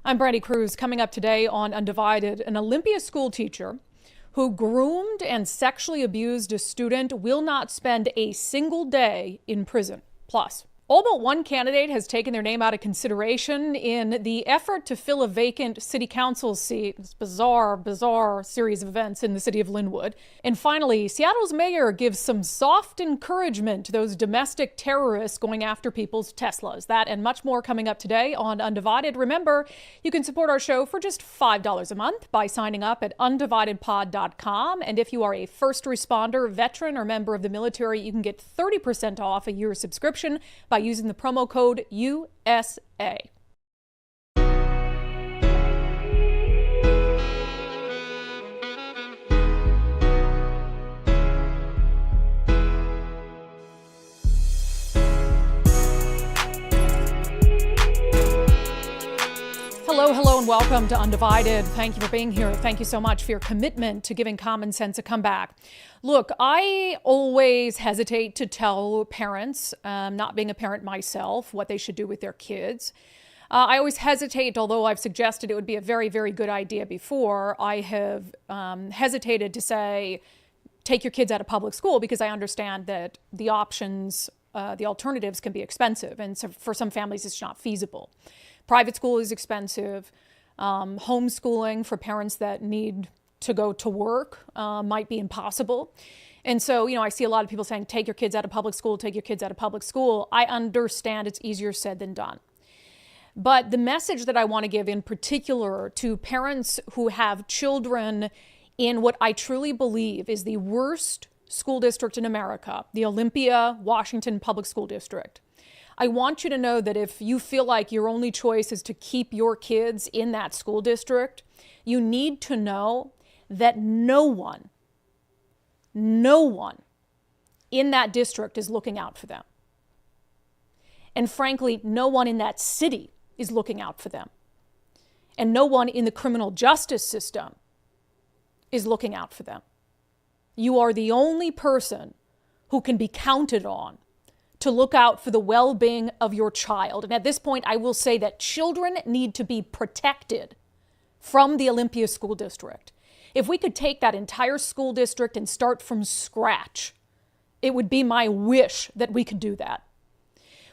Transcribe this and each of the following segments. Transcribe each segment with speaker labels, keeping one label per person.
Speaker 1: I'm Brandi Kruse. Coming up today on Undivided, an Olympia school teacher who groomed and sexually abused a student will not spend a single day in prison. Plus, all but one candidate has taken their name out of consideration in the effort to fill a vacant city council seat. It's bizarre series of events in the city of Lynnwood. And finally, Seattle's mayor gives some soft encouragement to those domestic terrorists going after people's Teslas. That and much more coming up today on Undivided. Remember, you can support our show for just $5 a month by signing up at undividedpod.com. And if you are a first responder, veteran, or member of the military, you can get 30% off a year's subscription by using the promo code USA. Hello, and welcome to Undivided. Thank you for being here. Thank you so much for your commitment to giving common sense a comeback. Look, I always hesitate to tell parents, not being a parent myself, what they should do with their kids. I always hesitate, although I've suggested it would be a very, very good idea before. I have hesitated to say, take your kids out of public school, because I understand that the options, the alternatives can be expensive. And so for some families, it's not feasible. Private school is expensive. Homeschooling for parents that need to go to work might be impossible. And so, I see a lot of people saying, take your kids out of public school, take your kids out of public school. I understand it's easier said than done. But the message that I want to give in particular to parents who have children in what I truly believe is the worst school district in America, the Olympia, Washington Public School District. I want you to know that if you feel like your only choice is to keep your kids in that school district, you need to know that no one in that district is looking out for them. And frankly, no one in that city is looking out for them. And no one in the criminal justice system is looking out for them. You are the only person who can be counted on to look out for the well-being of your child. And at this point, I will say that children need to be protected from the Olympia School District. If we could take that entire school district and start from scratch, it would be my wish that we could do that.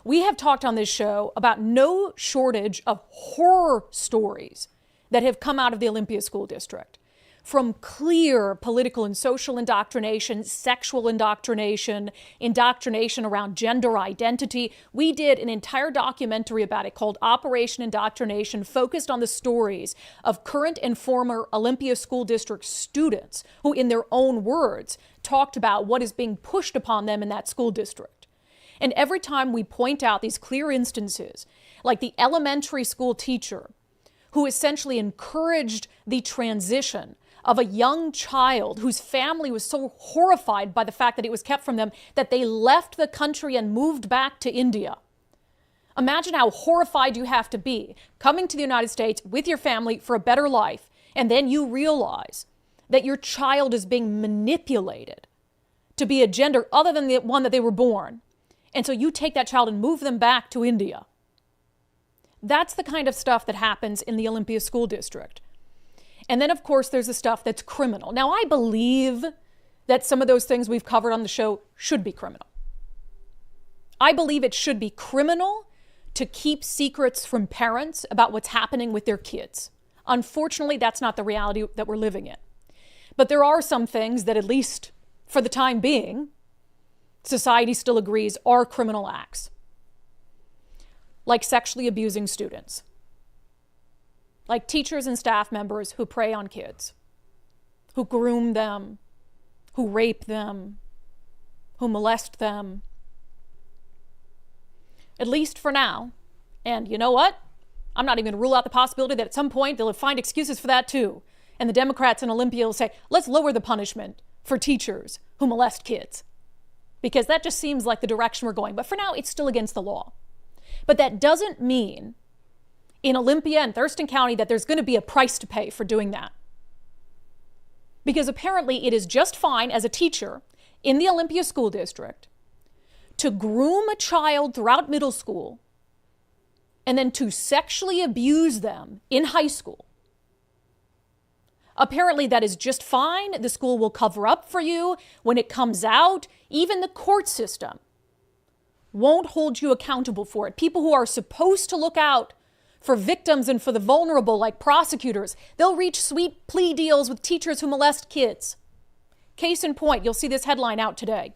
Speaker 1: We have talked on this show about no shortage of horror stories that have come out of the Olympia School District. From clear political and social indoctrination, sexual indoctrination, indoctrination around gender identity. We did an entire documentary about it called Operation Indoctrination, focused on the stories of current and former Olympia School District students who, in their own words, talked about what is being pushed upon them in that school district. And every time we point out these clear instances, like the elementary school teacher who essentially encouraged the transition of a young child whose family was so horrified by the fact that it was kept from them that they left the country and moved back to India. Imagine how horrified you have to be coming to the United States with your family for a better life, and then you realize that your child is being manipulated to be a gender other than the one that they were born. And so you take that child and move them back to India. That's the kind of stuff that happens in the Olympia School District. And then, of course, there's the stuff that's criminal. Now, I believe that some of those things we've covered on the show should be criminal. I believe it should be criminal to keep secrets from parents about what's happening with their kids. Unfortunately, that's not the reality that we're living in. But there are some things that, at least for the time being, society still agrees are criminal acts. Like sexually abusing students. Like teachers and staff members who prey on kids, who groom them, who rape them, who molest them. At least for now. And you know what? I'm not even going to rule out the possibility that at some point they'll find excuses for that too. And the Democrats in Olympia will say, let's lower the punishment for teachers who molest kids. Because that just seems like the direction we're going. But for now, it's still against the law. But that doesn't mean in Olympia and Thurston County that there's going to be a price to pay for doing that. Because apparently it is just fine as a teacher in the Olympia School District to groom a child throughout middle school and then to sexually abuse them in high school. Apparently that is just fine. The school will cover up for you when it comes out. Even the court system won't hold you accountable for it. People who are supposed to look out for victims and for the vulnerable, like prosecutors, they'll reach sweet plea deals with teachers who molest kids. Case in point, you'll see this headline out today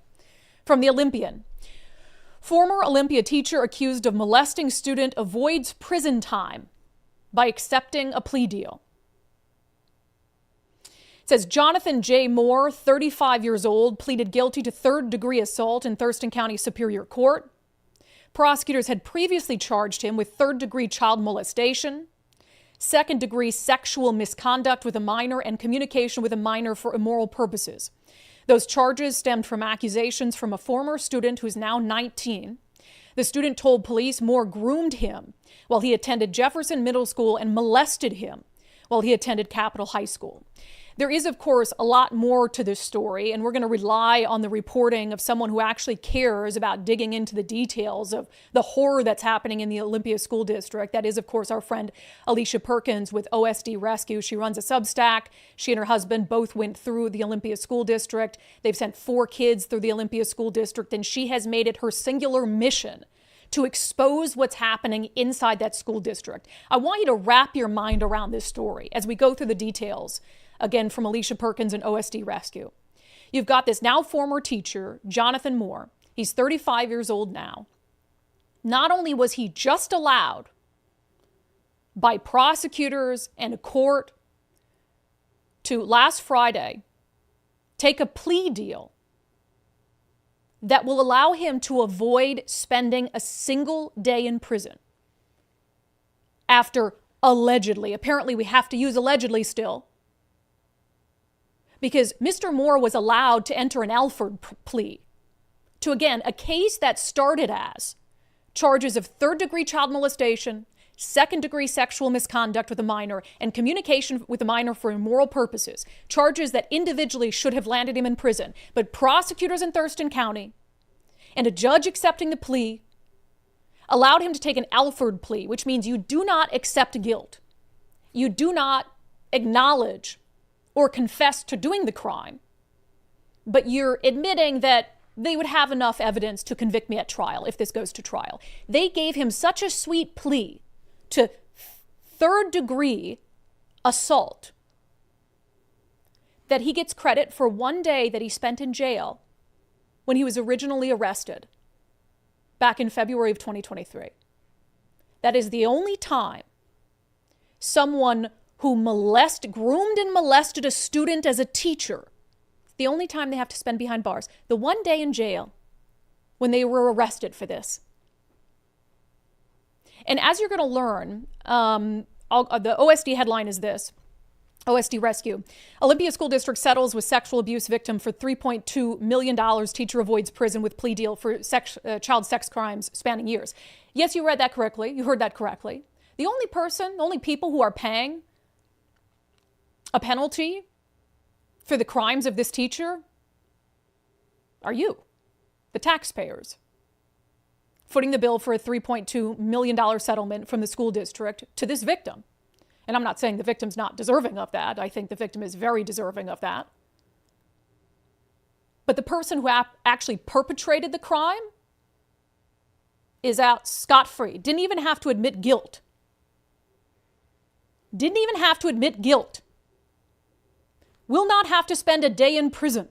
Speaker 1: from the Olympian. Former Olympia teacher accused of molesting student avoids prison time by accepting a plea deal. It says Jonathan J. Moore, 35 years old, pleaded guilty to third-degree assault in Thurston County Superior Court. Prosecutors had previously charged him with third-degree child molestation, second-degree sexual misconduct with a minor, and communication with a minor for immoral purposes. Those charges stemmed from accusations from a former student who's now 19. The student told police Moore groomed him while he attended Jefferson Middle School and molested him while he attended Capitol High School. There is, of course, a lot more to this story, and we're going to rely on the reporting of someone who actually cares about digging into the details of the horror that's happening in the Olympia School District. That is, of course, our friend Alicia Perkins with OSD Rescue. She runs a Substack. She and her husband both went through the Olympia School District. They've sent 4 kids through the Olympia School District, and she has made it her singular mission to expose what's happening inside that school district. I want you to wrap your mind around this story as we go through the details. Again, from Alicia Perkins and OSD Rescue. You've got this now former teacher, Jonathan Moore. He's 35 years old now. Not only was he just allowed by prosecutors and a court to last Friday take a plea deal that will allow him to avoid spending a single day in prison after allegedly, apparently we have to use allegedly still, because Mr. Moore was allowed to enter an Alford plea to, again, a case that started as charges of third-degree child molestation, second-degree sexual misconduct with a minor, and communication with a minor for immoral purposes, charges that individually should have landed him in prison. But prosecutors in Thurston County and a judge accepting the plea allowed him to take an Alford plea, which means you do not accept guilt. You do not acknowledge or confess to doing the crime, but you're admitting that they would have enough evidence to convict me at trial if this goes to trial. They gave him such a sweet plea to third-degree assault that he gets credit for one day that he spent in jail when he was originally arrested back in February of 2023. That is the only time someone who groomed and molested a student as a teacher, the only time they have to spend behind bars, the one day in jail when they were arrested for this. And as you're going to learn, the OSD headline is this, OSD Rescue. Olympia School District settles with sexual abuse victim for $3.2 million. Teacher avoids prison with plea deal for child sex crimes spanning years. Yes, you read that correctly. You heard that correctly. The only people who are paying a penalty for the crimes of this teacher are you, the taxpayers, footing the bill for a $3.2 million settlement from the school district to this victim. And I'm not saying the victim's not deserving of that. I think the victim is very deserving of that. But the person who actually perpetrated the crime is out scot-free. Didn't even have to admit guilt. Will not have to spend a day in prison.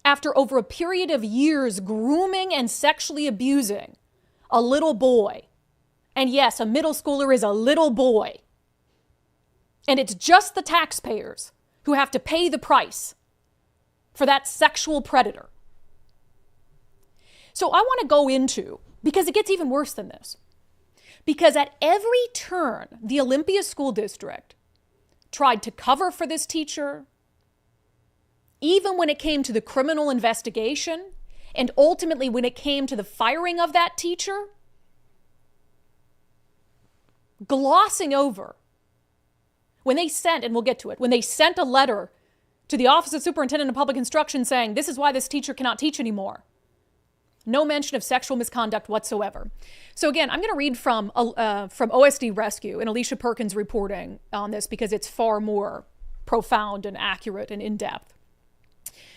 Speaker 1: After over a period of years grooming and sexually abusing a little boy. And yes, a middle schooler is a little boy. And it's just the taxpayers who have to pay the price for that sexual predator. So I want to go into Because it gets even worse than this. Because at every turn, the Olympia School District tried to cover for this teacher, even when it came to the criminal investigation, and ultimately when it came to the firing of that teacher, glossing over when they sent, and we'll get to it, when they sent a letter to the Office of Superintendent of Public Instruction saying, this is why this teacher cannot teach anymore. No mention of sexual misconduct whatsoever. So again, I'm going to read from OSD Rescue and Alicia Perkins' reporting on this because it's far more profound and accurate and in-depth.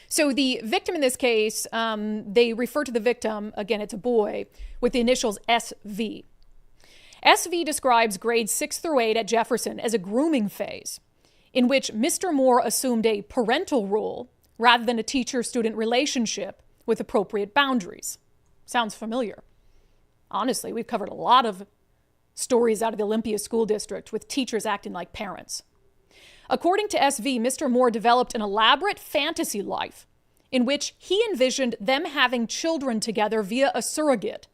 Speaker 1: So the victim in this case, they refer to the victim, again, it's a boy, with the initials SV. SV describes grades 6 through 8 at Jefferson as a grooming phase in which Mr. Moore assumed a parental role rather than a teacher-student relationship with appropriate boundaries. Sounds familiar. Honestly, we've covered a lot of stories out of the Olympia School District with teachers acting like parents. According to SV, Mr. Moore developed an elaborate fantasy life in which he envisioned them having children together via a surrogate,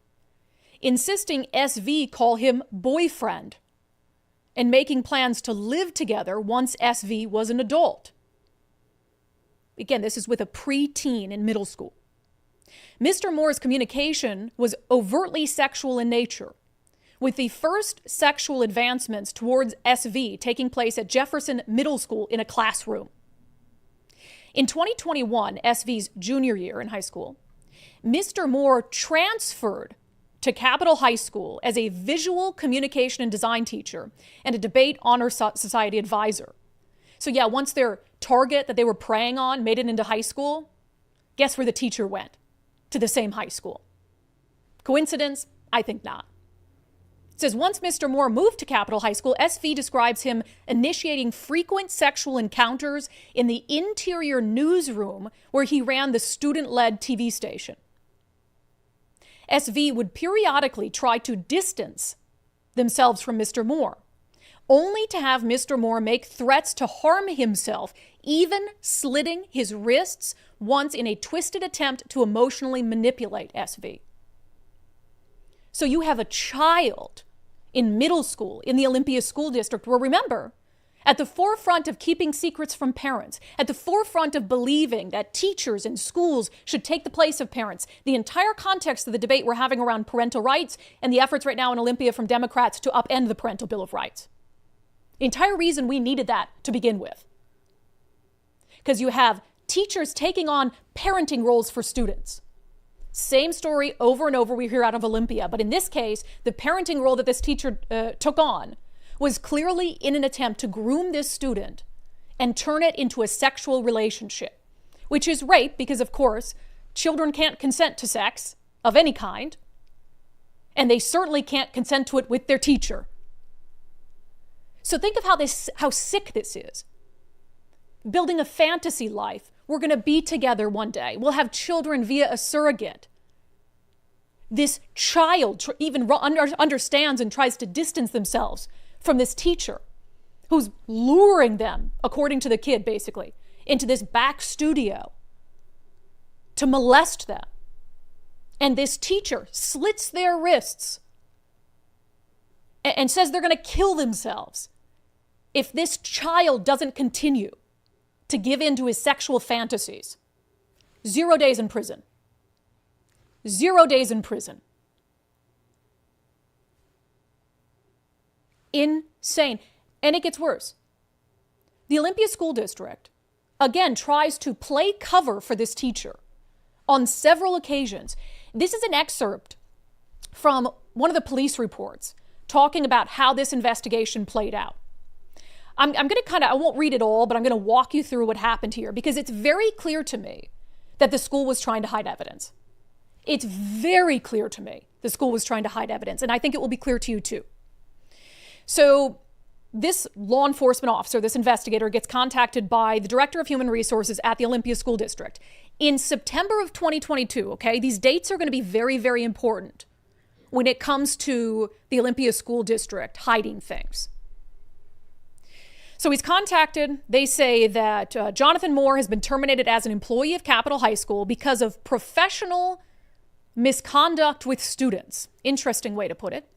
Speaker 1: insisting SV call him boyfriend, and making plans to live together once SV was an adult. Again, this is with a preteen in middle school. Mr. Moore's communication was overtly sexual in nature, with the first sexual advancements towards SV taking place at Jefferson Middle School in a classroom. In 2021, SV's junior year in high school, Mr. Moore transferred to Capitol High School as a visual communication and design teacher and a debate honor society advisor. So yeah, once their target that they were preying on made it into high school, guess where the teacher went? To the same high school. Coincidence? I think not. It says once Mr. Moore moved to Capitol High School, SV describes him initiating frequent sexual encounters in the interior newsroom where he ran the student-led TV station. SV would periodically try to distance themselves from Mr. Moore, only to have Mr. Moore make threats to harm himself, even slitting his wrists once in a twisted attempt to emotionally manipulate SV. So you have a child in middle school in the Olympia School District where, remember, at the forefront of keeping secrets from parents, at the forefront of believing that teachers and schools should take the place of parents, the entire context of the debate we're having around parental rights and the efforts right now in Olympia from Democrats to upend the Parental Bill of Rights. The entire reason we needed that to begin with. Because you have teachers taking on parenting roles for students. Same story over and over we hear out of Olympia. But in this case, the parenting role that this teacher took on was clearly in an attempt to groom this student and turn it into a sexual relationship, which is rape because, of course, children can't consent to sex of any kind, and they certainly can't consent to it with their teacher. So think of how sick this is. Building a fantasy life. We're going to be together one day. We'll have children via a surrogate. This child even understands and tries to distance themselves from this teacher who's luring them, according to the kid basically, into this back studio to molest them. And this teacher slits their wrists and says they're going to kill themselves if this child doesn't continue to give in to his sexual fantasies. 0 days in prison. 0 days in prison. Insane. And it gets worse. The Olympia School District, again, tries to play cover for this teacher on several occasions. This is an excerpt from one of the police reports talking about how this investigation played out. I'm going to I won't read it all, but I'm going to walk you through what happened here because it's very clear to me that the school was trying to hide evidence. It's very clear to me the school was trying to hide evidence, and I think it will be clear to you too. So this law enforcement officer, this investigator, gets contacted by the director of human resources at the Olympia School District in September of 2022, okay? These dates are going to be very, very important when it comes to the Olympia School District hiding things. So he's contacted. They say that Jonathan Moore has been terminated as an employee of Capitol High School because of professional misconduct with students. Interesting way to put it.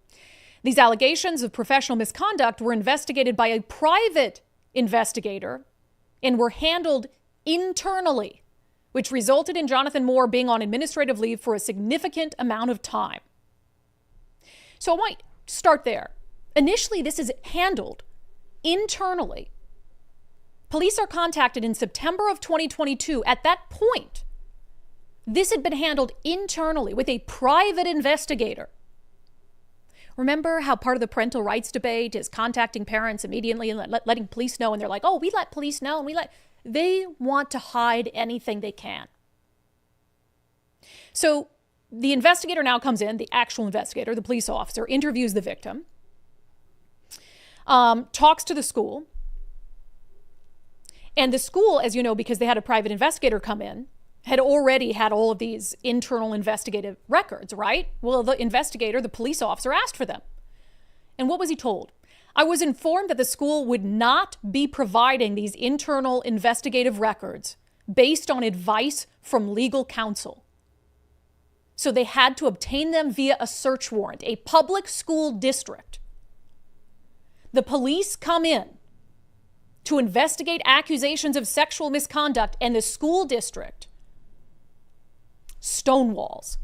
Speaker 1: These allegations of professional misconduct were investigated by a private investigator and were handled internally, which resulted in Jonathan Moore being on administrative leave for a significant amount of time. So I might start there. Initially, this is handled internally. Police are contacted in September of 2022. At that point, this had been handled internally with a private investigator. Remember how part of the parental rights debate is contacting parents immediately and letting police know, and they're like, oh, we let police know, and they want to hide anything they can. So the investigator now comes in, the actual investigator, the police officer, interviews the victim, talks to the school, and the school, as you know, because they had a private investigator come in, had already had all of these internal investigative records, right? Well, the investigator, the police officer, asked for them. And what was he told? I was informed that the school would not be providing these internal investigative records based on advice from legal counsel. So they had to obtain them via a search warrant, a public school district. The police come in to investigate accusations of sexual misconduct, and the school district stonewalls.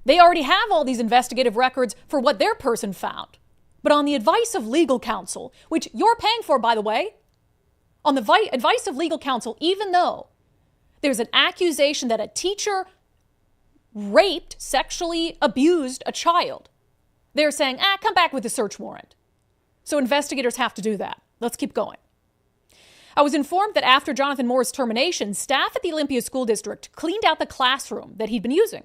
Speaker 1: They already have all these investigative records for what their person found. But on the advice of legal counsel, which you're paying for, by the way, on the advice of legal counsel, even though there's an accusation that a teacher raped, sexually abused a child, they're saying, come back with a search warrant. So investigators have to do that. Let's keep going. I was informed that after Jonathan Moore's termination, staff at the Olympia School District cleaned out the classroom that he'd been using.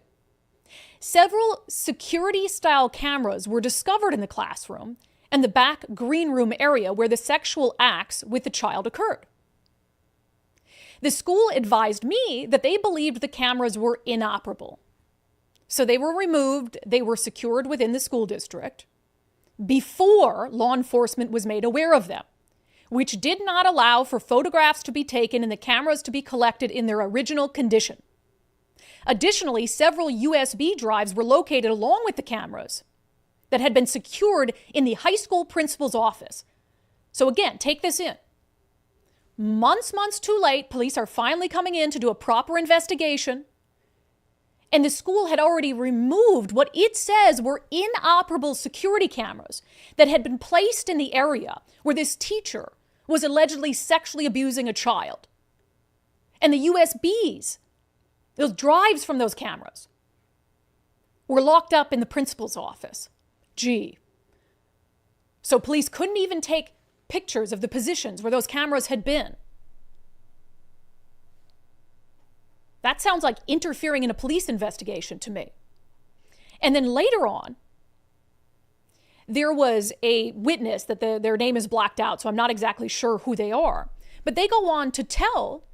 Speaker 1: Several security-style cameras were discovered in the classroom and the back green room area where the sexual acts with the child occurred. The school advised me that they believed the cameras were inoperable. So they were removed, they were secured within the school district before law enforcement was made aware of them, which did not allow for photographs to be taken and the cameras to be collected in their original condition. Additionally, several USB drives were located along with the cameras that had been secured in the high school principal's office. So again, take this in. Months too late, police are finally coming in to do a proper investigation, and the school had already removed what it says were inoperable security cameras that had been placed in the area where this teacher was allegedly sexually abusing a child. And the USBs, those drives from those cameras, were locked up in the principal's office. Gee. So police couldn't even take pictures of the positions where those cameras had been. That sounds like interfering in a police investigation to me. And then later on, there was a witness that their name is blacked out, so I'm not exactly sure who they are. But they go on to tell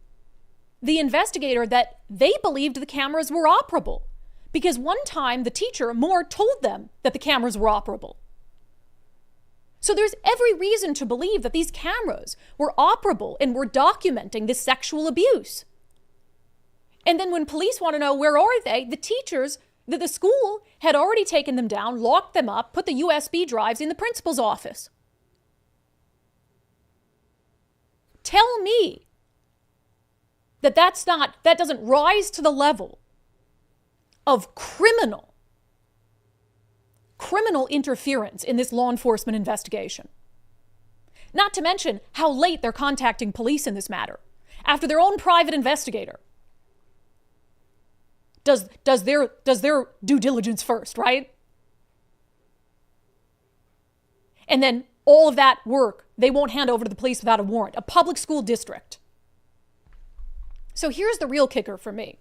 Speaker 1: the investigator that they believed the cameras were operable because one time the teacher, Moore, told them that the cameras were operable. So there's every reason to believe that these cameras were operable and were documenting this sexual abuse. And then when police want to know where are they, the teachers, the school had already taken them down, locked them up, put the USB drives in the principal's office. Tell me that that doesn't rise to the level of criminal interference in this law enforcement investigation. Not to mention how late they're contacting police in this matter, after their own private investigator does their due diligence first, right? And then all of that work, they won't hand over to the police without a warrant, a public school district. So here's the real kicker for me.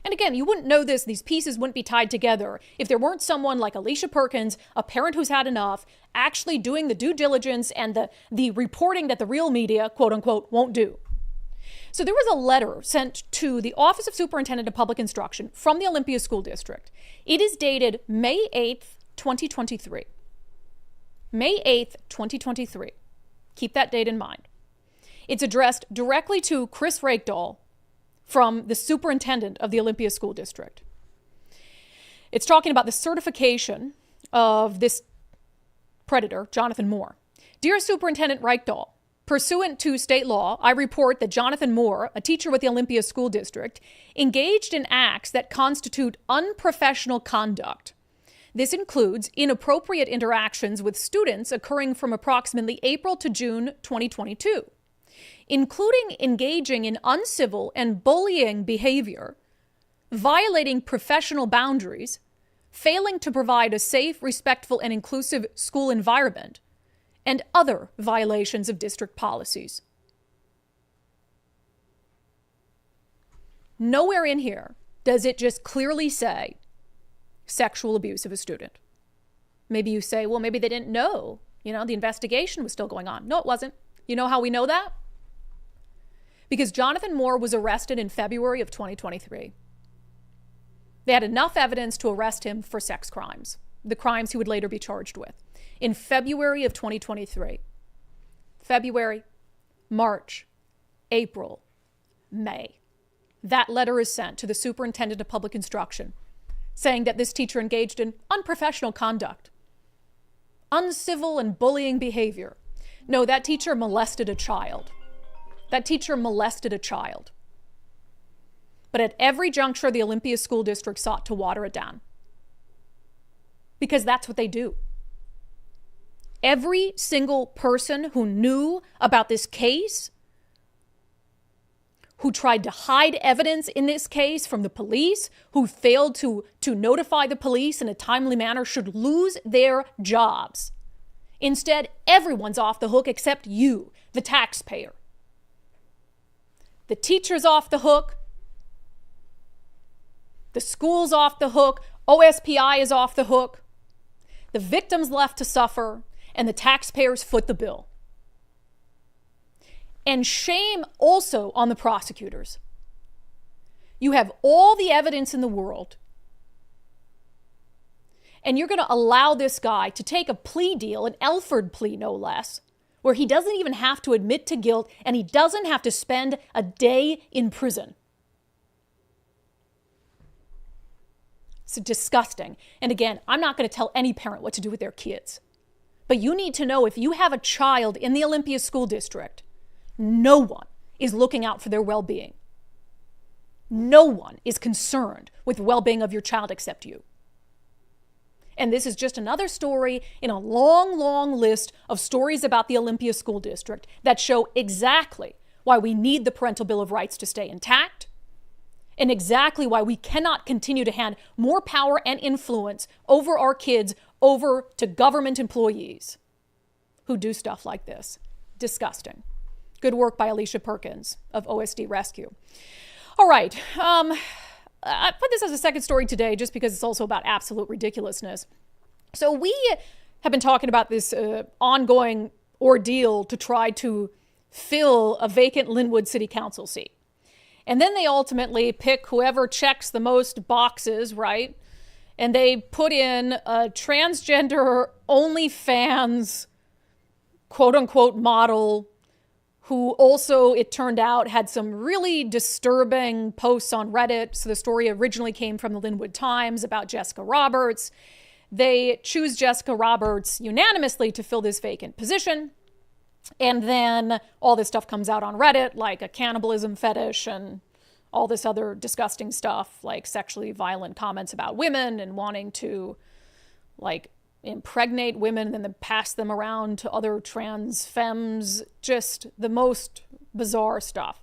Speaker 1: And again, you wouldn't know this, these pieces wouldn't be tied together if there weren't someone like Alicia Perkins, a parent who's had enough, actually doing the due diligence and the reporting that the real media, quote unquote, won't do. So there was a letter sent to the Office of Superintendent of Public Instruction from the Olympia School District. It is dated May 8th, 2023. May 8th, 2023. Keep that date in mind. It's addressed directly to Chris Rakedahl from the superintendent of the Olympia School District. It's talking about the certification of this predator, Jonathan Moore. Dear Superintendent Reichdahl, pursuant to state law, I report that Jonathan Moore, a teacher with the Olympia School District, engaged in acts that constitute unprofessional conduct. This includes inappropriate interactions with students occurring from approximately April to June 2022, including engaging in uncivil and bullying behavior, violating professional boundaries, failing to provide a safe, respectful, and inclusive school environment, and other violations of district policies. Nowhere in here does it just clearly say sexual abuse of a student. Maybe you say, well, maybe they didn't know. The investigation was still going on. No, it wasn't. You know how we know that? Because Jonathan Moore was arrested in February of 2023. They had enough evidence to arrest him for sex crimes, the crimes he would later be charged with. In February of 2023, February, March, April, May, that letter is sent to the superintendent of public instruction saying that this teacher engaged in unprofessional conduct, uncivil and bullying behavior. No, that teacher molested a child. That teacher molested a child. But at every juncture, the Olympia School District sought to water it down. Because that's what they do. Every single person who knew about this case, who tried to hide evidence in this case from the police, who failed to notify the police in a timely manner, should lose their jobs. Instead, everyone's off the hook except you, the taxpayer. The teacher's off the hook. The school's off the hook. OSPI is off the hook. The victim's left to suffer, and the taxpayers foot the bill. And shame also on the prosecutors. You have all the evidence in the world, and you're going to allow this guy to take a plea deal, an Elford plea no less, where he doesn't even have to admit to guilt, and he doesn't have to spend a day in prison. It's disgusting. And again, I'm not going to tell any parent what to do with their kids. But you need to know, if you have a child in the Olympia School District, no one is looking out for their well-being. No one is concerned with the well-being of your child except you. And this is just another story in a long, long list of stories about the Olympia School District that show exactly why we need the Parental Bill of Rights to stay intact, and exactly why we cannot continue to hand more power and influence over our kids over to government employees who do stuff like this. Disgusting. Good work by Alicia Perkins of OSD Rescue. All right. I put this as a second story today just because it's also about absolute ridiculousness. So we have been talking about this ongoing ordeal to try to fill a vacant Lynnwood City Council seat. And then they ultimately pick whoever checks the most boxes, right? And they put in a transgender OnlyFans quote-unquote model who also, it turned out, had some really disturbing posts on Reddit. So the story originally came from the Lynnwood Times about Jessica Roberts. They choose Jessica Roberts unanimously to fill this vacant position. And then all this stuff comes out on Reddit, like a cannibalism fetish and all this other disgusting stuff, like sexually violent comments about women and wanting to, like, impregnate women and then pass them around to other trans femmes, just the most bizarre stuff.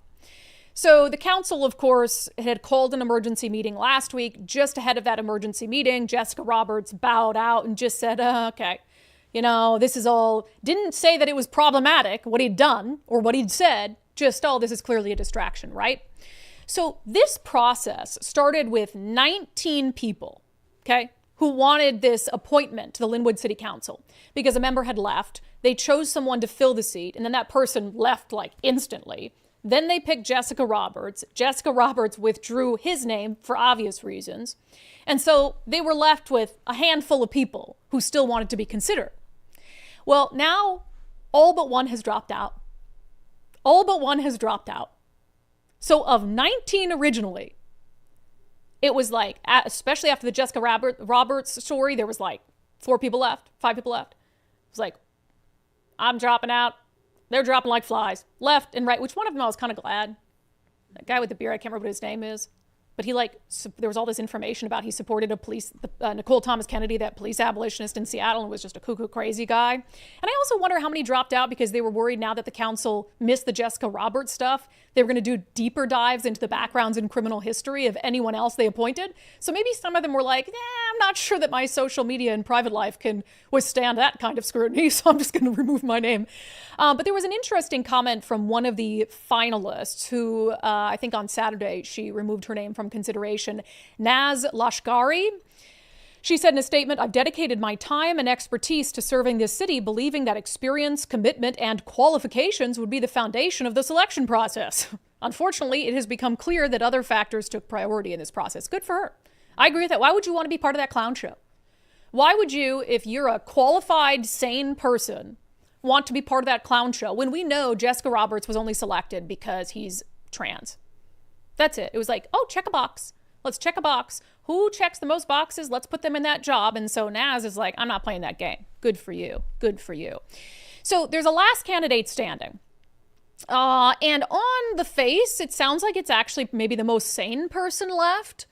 Speaker 1: So the council, of course, had called an emergency meeting last week. Just ahead of that emergency meeting, Jessica Roberts bowed out and just said, okay, this is all, didn't say that it was problematic, what he'd done or what he'd said, just, this is clearly a distraction, right? So this process started with 19 people, okay, who wanted this appointment to the Lynnwood City Council because a member had left. They chose someone to fill the seat, and then that person left like instantly. Then they picked Jessica Roberts. Jessica Roberts withdrew his name for obvious reasons. And so they were left with a handful of people who still wanted to be considered. Well, now all but one has dropped out. All but one has dropped out. So of 19 originally, It was like, especially after the Jessica Roberts story, there was like 4 people left, 5 people left. It was like, I'm dropping out. They're dropping like flies, left and right, which one of them I was kind of glad. That guy with the beard, I can't remember what his name is. But he there was all this information about he supported Nicole Thomas Kennedy, that police abolitionist in Seattle, and was just a cuckoo crazy guy. And I also wonder how many dropped out because they were worried now that the council missed the Jessica Roberts stuff. They were going to do deeper dives into the backgrounds and criminal history of anyone else they appointed. So maybe some of them were like, I'm not sure that my social media and private life can withstand that kind of scrutiny, so I'm just going to remove my name. But there was an interesting comment from one of the finalists who, I think on Saturday, she removed her name from consideration, Naz Lashkari. She said in a statement, I've dedicated my time and expertise to serving this city, believing that experience, commitment, and qualifications would be the foundation of the selection process. Unfortunately, it has become clear that other factors took priority in this process. Good for her. I agree with that. Why would you want to be part of that clown show? Why would you, if you're a qualified, sane person, want to be part of that clown show when we know Jessica Roberts was only selected because he's trans? That's it. It was like, oh, check a box. Let's check a box. Who checks the most boxes? Let's put them in that job. And so Naz is like, I'm not playing that game. Good for you. Good for you. So there's a last candidate standing. And on the face, it sounds like it's actually maybe the most sane person left.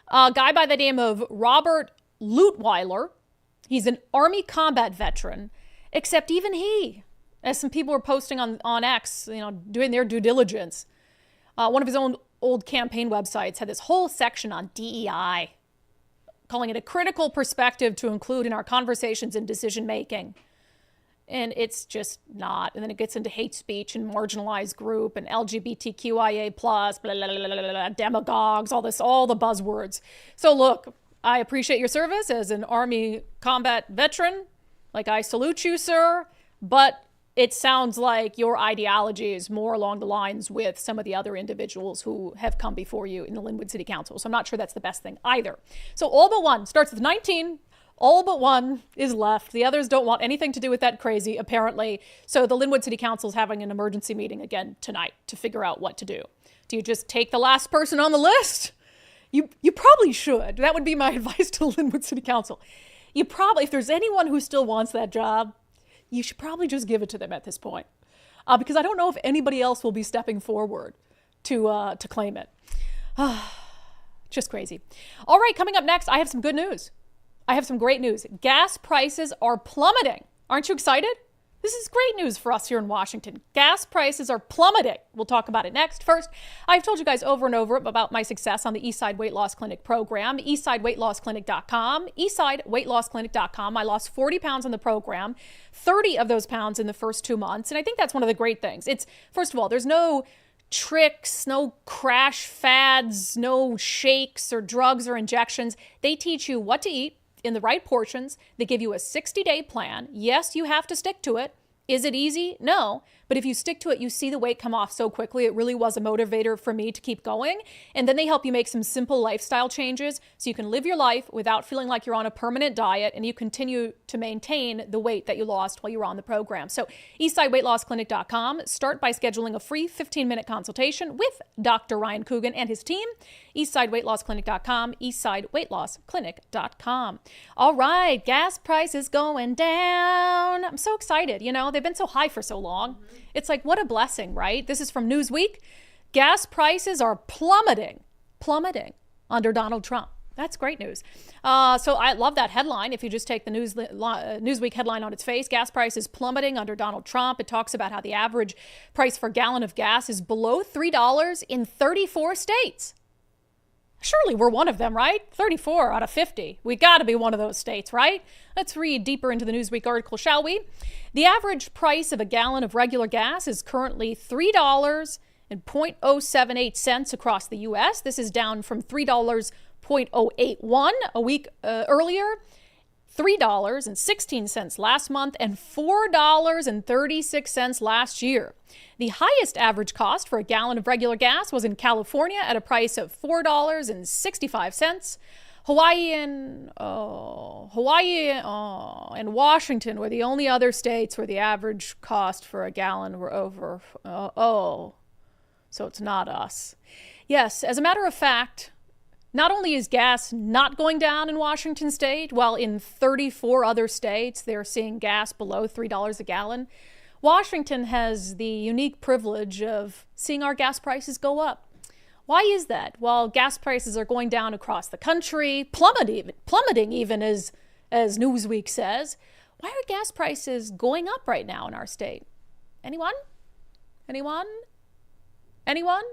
Speaker 1: A guy by the name of Robert Lutweiler. He's an Army combat veteran, except even he, as some people were posting on X, doing their due diligence, one of his own old campaign websites had this whole section on DEI, calling it a critical perspective to include in our conversations and decision making. And it's just not. And then it gets into hate speech and marginalized group and LGBTQIA plus, blah, blah, blah, blah, blah, demagogues, all the buzzwords. So look, I appreciate your service as an Army combat veteran. Like, I salute you, sir. But it sounds like your ideology is more along the lines with some of the other individuals who have come before you in the Lynnwood City Council. So I'm not sure that's the best thing either. So all but one starts with 19. All but one is left. The others don't want anything to do with that crazy, apparently. So the Lynnwood City Council is having an emergency meeting again tonight to figure out what to do. Do you just take the last person on the list? You probably should. That would be my advice to the Lynnwood City Council. You probably, if there's anyone who still wants that job, you should probably just give it to them at this point. Because I don't know if anybody else will be stepping forward to claim it. Just crazy. All right, coming up next, I have some good news. I have some great news. Gas prices are plummeting. Aren't you excited? This is great news for us here in Washington. Gas prices are plummeting. We'll talk about it next. First, I've told you guys over and over about my success on the Eastside Weight Loss Clinic program, eastsideweightlossclinic.com, eastsideweightlossclinic.com. I lost 40 pounds on the program, 30 of those pounds in the first 2 months. And I think that's one of the great things. It's, first of all, there's no tricks, no crash fads, no shakes or drugs or injections. They teach you what to eat in the right portions. They give you a 60-day plan. Yes, you have to stick to it. Is it easy? No. But if you stick to it, you see the weight come off so quickly. It really was a motivator for me to keep going. And then they help you make some simple lifestyle changes so you can live your life without feeling like you're on a permanent diet and you continue to maintain the weight that you lost while you were on the program. So eastsideweightlossclinic.com. Start by scheduling a free 15-minute consultation with Dr. Ryan Coogan and his team. eastsideweightlossclinic.com, eastsideweightlossclinic.com. All right, gas prices going down. I'm so excited. They've been so high for so long. It's like, what a blessing, right? This is from Newsweek. Gas prices are plummeting under Donald Trump. That's great news. So I love that headline. If you just take the Newsweek headline on its face, gas prices plummeting under Donald Trump. It talks about how the average price for a gallon of gas is below $3 in 34 states. Surely we're one of them, right? 34 out of 50. We got to be one of those states, right? Let's read deeper into the Newsweek article, shall we? The average price of a gallon of regular gas is currently $3.078 across the U.S. This is down from $3.081 a week earlier, $3.16 last month, and $4.36 last year. The highest average cost for a gallon of regular gas was in California at a price of $4.65. Hawaii and Washington were the only other states where the average cost for a gallon were over. So it's not us. Yes, as a matter of fact, Not only is gas not going down in Washington state, while in 34 other states they're seeing gas below $3 a gallon, Washington has the unique privilege of seeing our gas prices go up. Why is that? Well, gas prices are going down across the country, plummeting even as Newsweek says. Why are gas prices going up right now in our state? Anyone? Anyone? Anyone?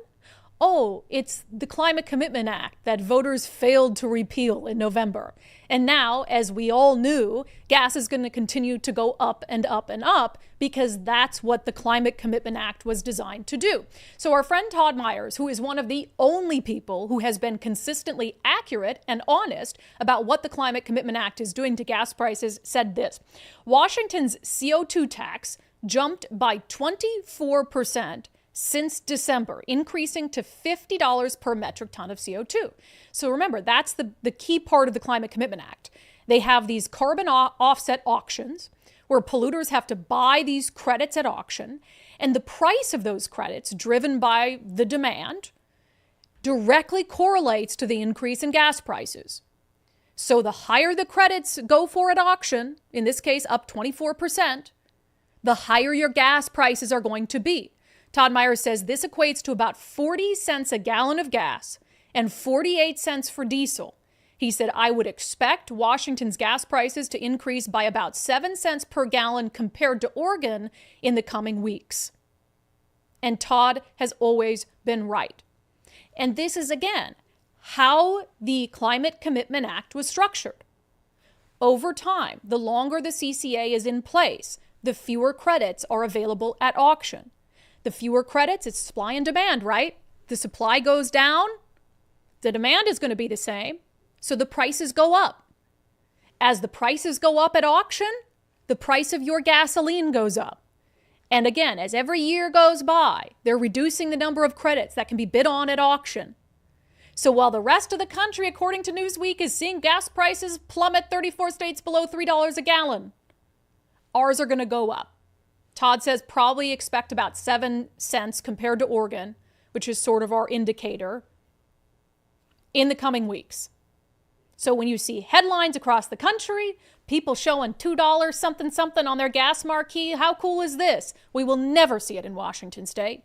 Speaker 1: Oh, it's the Climate Commitment Act that voters failed to repeal in November. And now, as we all knew, gas is going to continue to go up and up and up because that's what the Climate Commitment Act was designed to do. So our friend Todd Myers, who is one of the only people who has been consistently accurate and honest about what the Climate Commitment Act is doing to gas prices, said this: Washington's CO2 tax jumped by 24% since December, increasing to $50 per metric ton of CO2. So remember, that's the key part of the Climate Commitment Act. They have these carbon offset auctions where polluters have to buy these credits at auction, and the price of those credits, driven by the demand, directly correlates to the increase in gas prices. So the higher the credits go for at auction, in this case up 24%, the higher your gas prices are going to be. Todd Myers says this equates to about 40 cents a gallon of gas and 48 cents for diesel. He said, I would expect Washington's gas prices to increase by about 7 cents per gallon compared to Oregon in the coming weeks. And Todd has always been right. And this is, again, how the Climate Commitment Act was structured. Over time, the longer the CCA is in place, the fewer credits are available at auction. The fewer credits, it's supply and demand, right? The supply goes down, the demand is going to be the same, so the prices go up. As the prices go up at auction, the price of your gasoline goes up. And again, as every year goes by, they're reducing the number of credits that can be bid on at auction. So while the rest of the country, according to Newsweek, is seeing gas prices plummet 34 states below $3 a gallon, ours are going to go up. Todd says probably expect about 7 cents compared to Oregon, which is sort of our indicator, in the coming weeks. So when you see headlines across the country, people showing $2 something something on their gas marquee, how cool is this? We will never see it in Washington state.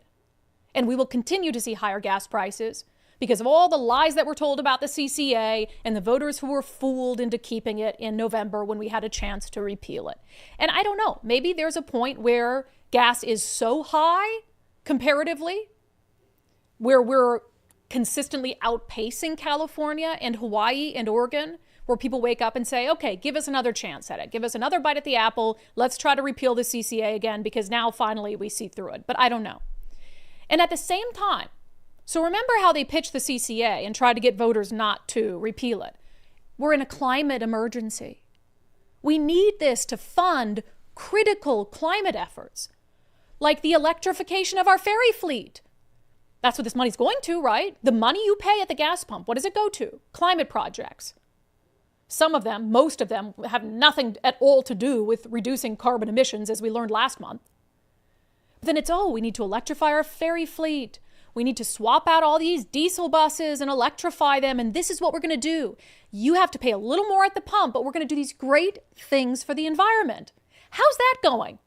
Speaker 1: And we will continue to see higher gas prices because of all the lies that were told about the CCA and the voters who were fooled into keeping it in November when we had a chance to repeal it. And I don't know, maybe there's a point where gas is so high comparatively, where we're consistently outpacing California and Hawaii and Oregon, where people wake up and say, okay, give us another chance at it. Give us another bite at the apple. Let's try to repeal the CCA again because now finally we see through it. But I don't know. And at the same time, so remember how they pitched the CCA and tried to get voters not to repeal it. We're in a climate emergency. We need this to fund critical climate efforts, like the electrification of our ferry fleet. That's what this money's going to, right? The money you pay at the gas pump, what does it go to? Climate projects. Some of them, most of them, have nothing at all to do with reducing carbon emissions, as we learned last month. But then it's, we need to electrify our ferry fleet. We need to swap out all these diesel buses and electrify them, and this is what we're going to do. You have to pay a little more at the pump, but we're going to do these great things for the environment. How's that going?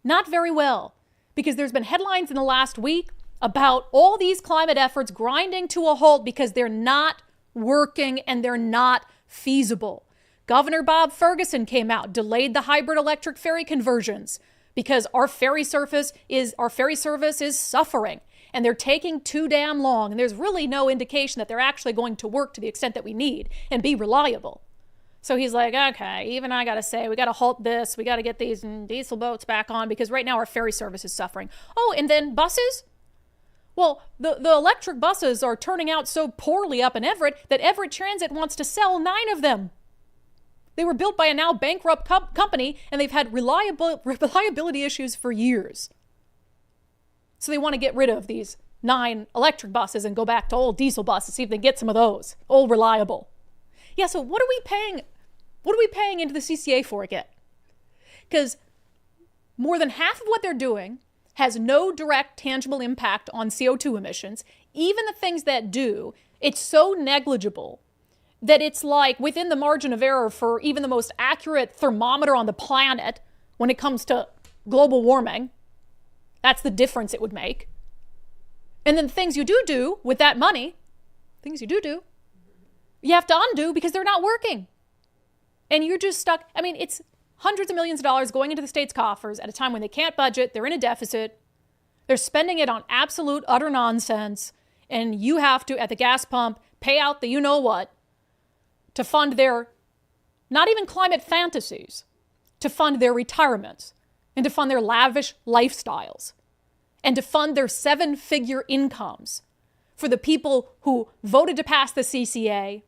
Speaker 1: Not very well, because there's been headlines in the last week about all these climate efforts grinding to a halt because they're not working and they're not feasible. Governor Bob Ferguson came out, delayed the hybrid electric ferry conversions because our ferry service is suffering. And they're taking too damn long. And there's really no indication that they're actually going to work to the extent that we need and be reliable. So he's like, okay, even I got to say, we got to halt this. We got to get these diesel boats back on because right now our ferry service is suffering. Oh, and then buses? Well, the electric buses are turning out so poorly up in Everett that Everett Transit wants to sell 9 of them. They were built by a now bankrupt company, and they've had reliability issues for years. So they want to get rid of these 9 electric buses and go back to old diesel buses, see if they can get some of those, old reliable. Yeah, so what are we paying into the CCA for again? Because more than half of what they're doing has no direct tangible impact on CO2 emissions. Even the things that do It's so negligible that it's like within the margin of error for even the most accurate thermometer on the planet when it comes to global warming. That's the difference it would make. And then the things you do with that money, you have to undo because they're not working. And you're just stuck. I mean, it's hundreds of millions of dollars going into the state's coffers at a time when they can't budget, they're in a deficit, they're spending it on absolute, utter nonsense, and you have to, at the gas pump, pay out the you-know-what to fund their, not even climate fantasies, to fund their retirements, and to fund their lavish lifestyles, and to fund their seven-figure incomes for the people who voted to pass the CCA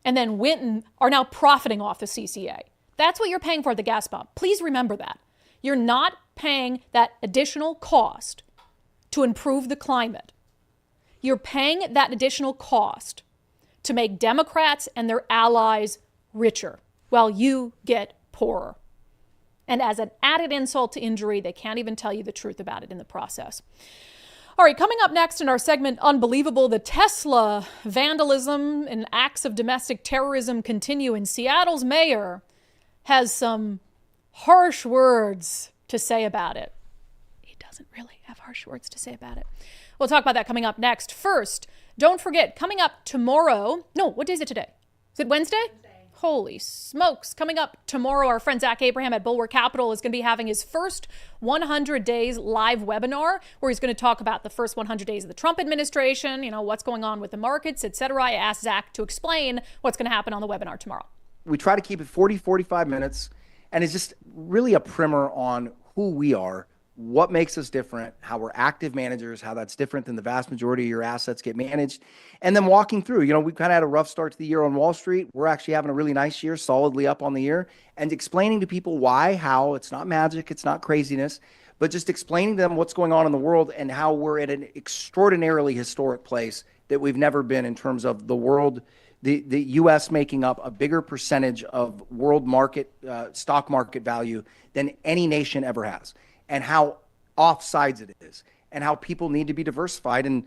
Speaker 1: and then went and are now profiting off the CCA. That's what you're paying for at the gas pump. Please remember that. You're not paying that additional cost to improve the climate. You're paying that additional cost to make Democrats and their allies richer while you get poorer. And as an added insult to injury, they can't even tell you the truth about it in the process. All right, coming up next in our segment, Unbelievable, the Tesla vandalism and acts of domestic terrorism continue, and Seattle's mayor has some harsh words to say about it. He doesn't really have harsh words to say about it. We'll talk about that coming up next. First, don't forget, coming up tomorrow, no, what day is it today? Is it Wednesday? Holy smokes. Coming up tomorrow, our friend Zach Abraham at Bulwark Capital is going to be having his first 100 days live webinar where he's going to talk about the first 100 days of the Trump administration, you know, what's going on with the markets, etc. I asked Zach to explain what's going to happen on the webinar tomorrow.
Speaker 2: We try to keep it 45 minutes, and it's just really a primer on who we are, what makes us different, how we're active managers, how that's different than the vast majority of your assets get managed, and then walking through. You know, we kind of had a rough start to the year on Wall Street. We're actually having a really nice year, solidly up on the year, and explaining to people why, how. It's not magic, it's not craziness, but just explaining to them what's going on in the world and how we're at an extraordinarily historic place that we've never been in terms of the world, the U.S. making up a bigger percentage of world market, stock market value than any nation ever has, and how offsides it is, and how people need to be diversified. And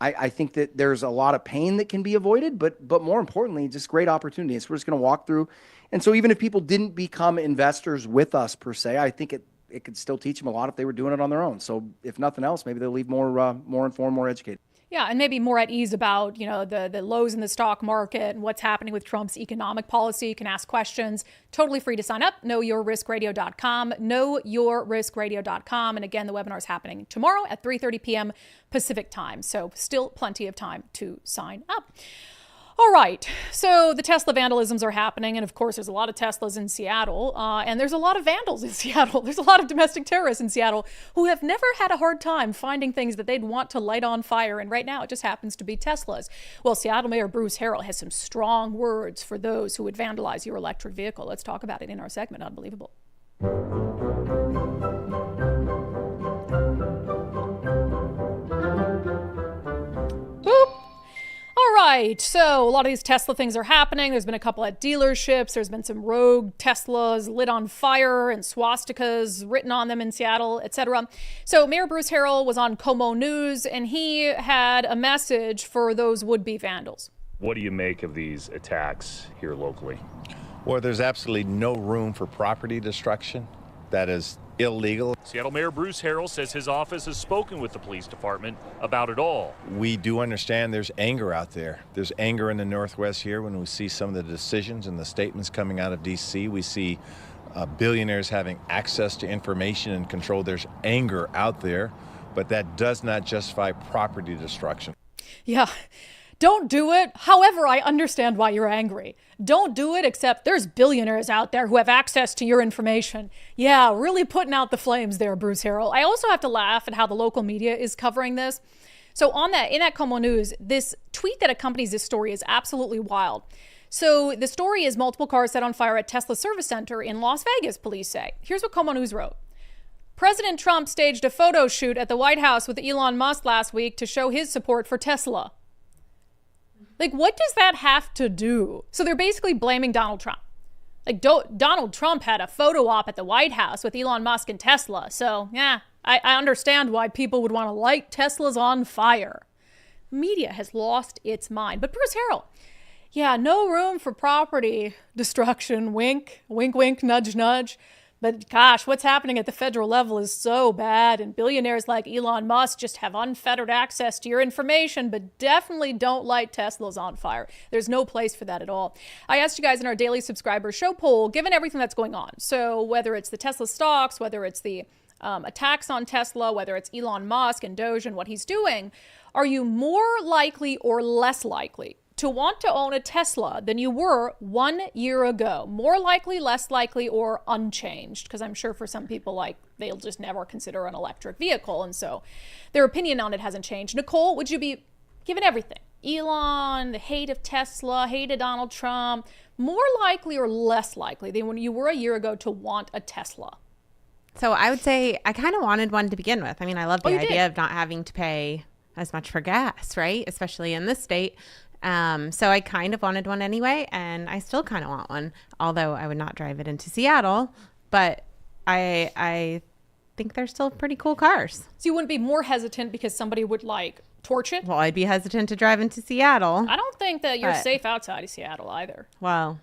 Speaker 2: I think that there's a lot of pain that can be avoided, but more importantly, just great opportunities. We're just going to walk through. And so even if people didn't become investors with us per se, I think it could still teach them a lot if they were doing it on their own. So if nothing else, maybe they'll leave more informed, more educated.
Speaker 1: Yeah, and maybe more at ease about, you know, the lows in the stock market and what's happening with Trump's economic policy. You can ask questions. Totally free to sign up. KnowYourRiskRadio.com. KnowYourRiskRadio.com. And again, the webinar is happening tomorrow at 3:30 p.m. Pacific time. So still plenty of time to sign up. All right, so the Tesla vandalisms are happening, and of course there's a lot of Teslas in Seattle, and there's a lot of vandals in Seattle. There's a lot of domestic terrorists in Seattle who have never had a hard time finding things that they'd want to light on fire, and right now it just happens to be Teslas. Well, Seattle Mayor Bruce Harrell has some strong words for those who would vandalize your electric vehicle. Let's talk about it in our segment, Unbelievable. Boop. All right, so a lot of these Tesla things are happening. There's been a couple at dealerships. There's been some rogue Teslas lit on fire and swastikas written on them in Seattle, etc. So Mayor Bruce Harrell was on Como News, and he had a message for those would-be vandals.
Speaker 3: What do you make of these attacks here locally?
Speaker 4: Well, there's absolutely no room for property destruction. That is illegal.
Speaker 3: Seattle Mayor Bruce Harrell says his office has spoken with the police department about it all.
Speaker 4: We do understand there's anger out there. There's anger in the Northwest here when we see some of the decisions and the statements coming out of D.C. We see billionaires having access to information and control. There's anger out there, but that does not justify property destruction.
Speaker 1: Yeah. Don't do it. However, I understand why you're angry. Don't do it, except there's billionaires out there who have access to your information. Yeah, really putting out the flames there, Bruce Harrell. I also have to laugh at how the local media is covering this. So in that Como News, this tweet that accompanies this story is absolutely wild. So the story is multiple cars set on fire at Tesla service center in Las Vegas, police say. Here's what Como News wrote. President Trump staged a photo shoot at the White House with Elon Musk last week to show his support for Tesla. Like, what does that have to do? So they're basically blaming Donald Trump. Like, Donald Trump had a photo op at the White House with Elon Musk and Tesla. So, yeah, I understand why people would want to light Teslas on fire. media has lost its mind. But Bruce Harrell, yeah, no room for property destruction. Wink, wink, wink, nudge, nudge. But gosh, what's happening at the federal level is so bad. And billionaires like Elon Musk just have unfettered access to your information, but definitely don't light Teslas on fire. There's no place for that at all. I asked you guys in our daily subscriber show poll, given everything that's going on, so whether it's the Tesla stocks, whether it's the attacks on Tesla, whether it's Elon Musk and Doge and what he's doing, are you more likely or less likely to want to own a Tesla than you were 1 year ago? More likely, less likely, or unchanged? Because I'm sure for some people, like, they'll just never consider an electric vehicle, and so their opinion on it hasn't changed. Nicole, would you be, given everything, Elon, the hate of Tesla, hate of Donald Trump, more likely or less likely than when you were a year ago to want a Tesla?
Speaker 5: So I would say I kind of wanted one to begin with. I mean, I love the idea of not having to pay as much for gas, right? Especially in this state. So I kind of wanted one anyway, and I still kind of want one, although I would not drive it into Seattle. But I think they're still pretty cool cars.
Speaker 1: So you wouldn't be more hesitant because somebody would like torch it?
Speaker 5: Well, I'd be hesitant to drive into Seattle.
Speaker 1: I don't think that you're safe outside of Seattle either.
Speaker 5: Well,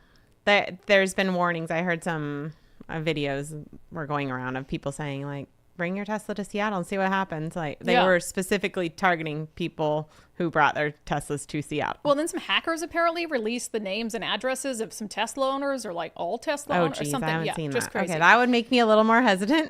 Speaker 5: there's been warnings. I heard some videos were going around of people saying, like, bring your Tesla to Seattle and see what happens. Like, they were specifically targeting people who brought their Teslas to Seattle.
Speaker 1: Well, then some hackers apparently released the names and addresses of some Tesla owners, or like all Tesla owners or something.
Speaker 5: I haven't seen
Speaker 1: just
Speaker 5: that.
Speaker 1: crazy.
Speaker 5: Okay, that would make me a little more hesitant.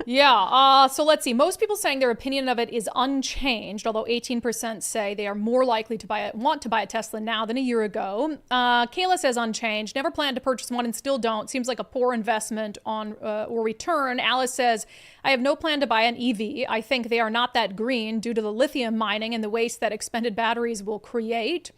Speaker 1: So let's see. Most people saying their opinion of it is unchanged, although 18% say they are more likely to want to buy a Tesla now than a year ago. Kayla says unchanged. Never planned to purchase one and still don't. Seems like a poor investment on or return. Alice says, I have no plan to buy an EV. I think they are not that green due to the lithium mining and the waste that expended batteries will create.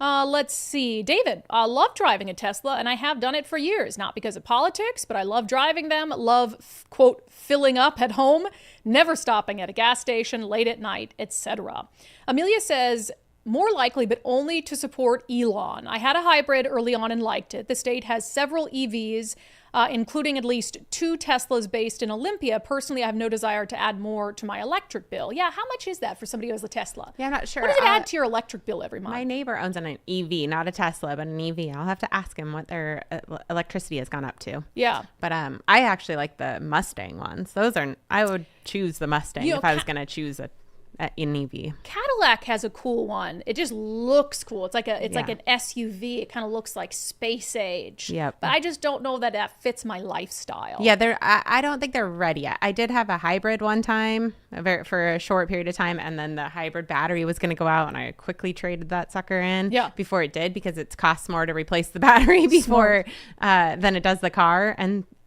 Speaker 1: Let's see. David, I love driving a Tesla, and I have done it for years. Not because of politics, but I love driving them. Love, quote, filling up at home, never stopping at a gas station, late at night, etc. Amelia says, more likely, but only to support Elon. I had a hybrid early on and liked it. The state has several EVs, including at least 2 Teslas based in Olympia. Personally, I have no desire to add more to my electric bill. Yeah, how much is that for somebody who has a Tesla?
Speaker 5: Yeah, I'm not sure.
Speaker 1: What does it add to your electric bill every month?
Speaker 5: My neighbor owns an EV, not a Tesla, but an EV. I'll have to ask him what their electricity has gone up to.
Speaker 1: Yeah.
Speaker 5: But I actually like the Mustang ones. I would choose the Mustang if I was going to choose an EV.
Speaker 1: Cadillac has a cool one. It just looks cool. It's like an SUV. It kind of looks like space age.
Speaker 5: Yep.
Speaker 1: But I just don't know that fits my lifestyle.
Speaker 5: Yeah, I don't think they're ready yet. I did have a hybrid one time for a short period of time, and then the hybrid battery was going to go out, and I quickly traded that sucker in before it did, because it costs more to replace the battery before than it does the car.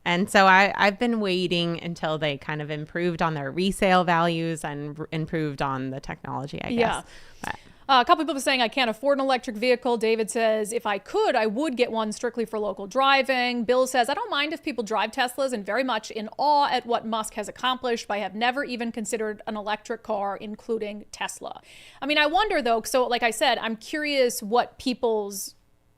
Speaker 5: And so I've been waiting until they kind of improved on their resale values and improved on the technology, I guess. But
Speaker 1: a couple people saying I can't afford an electric vehicle. David says, if I could, I would get one strictly for local driving. Bill says, I don't mind if people drive Teslas, and very much in awe at what Musk has accomplished, but I have never even considered an electric car, including Tesla. I mean, I wonder though, so like I said, I'm curious what people's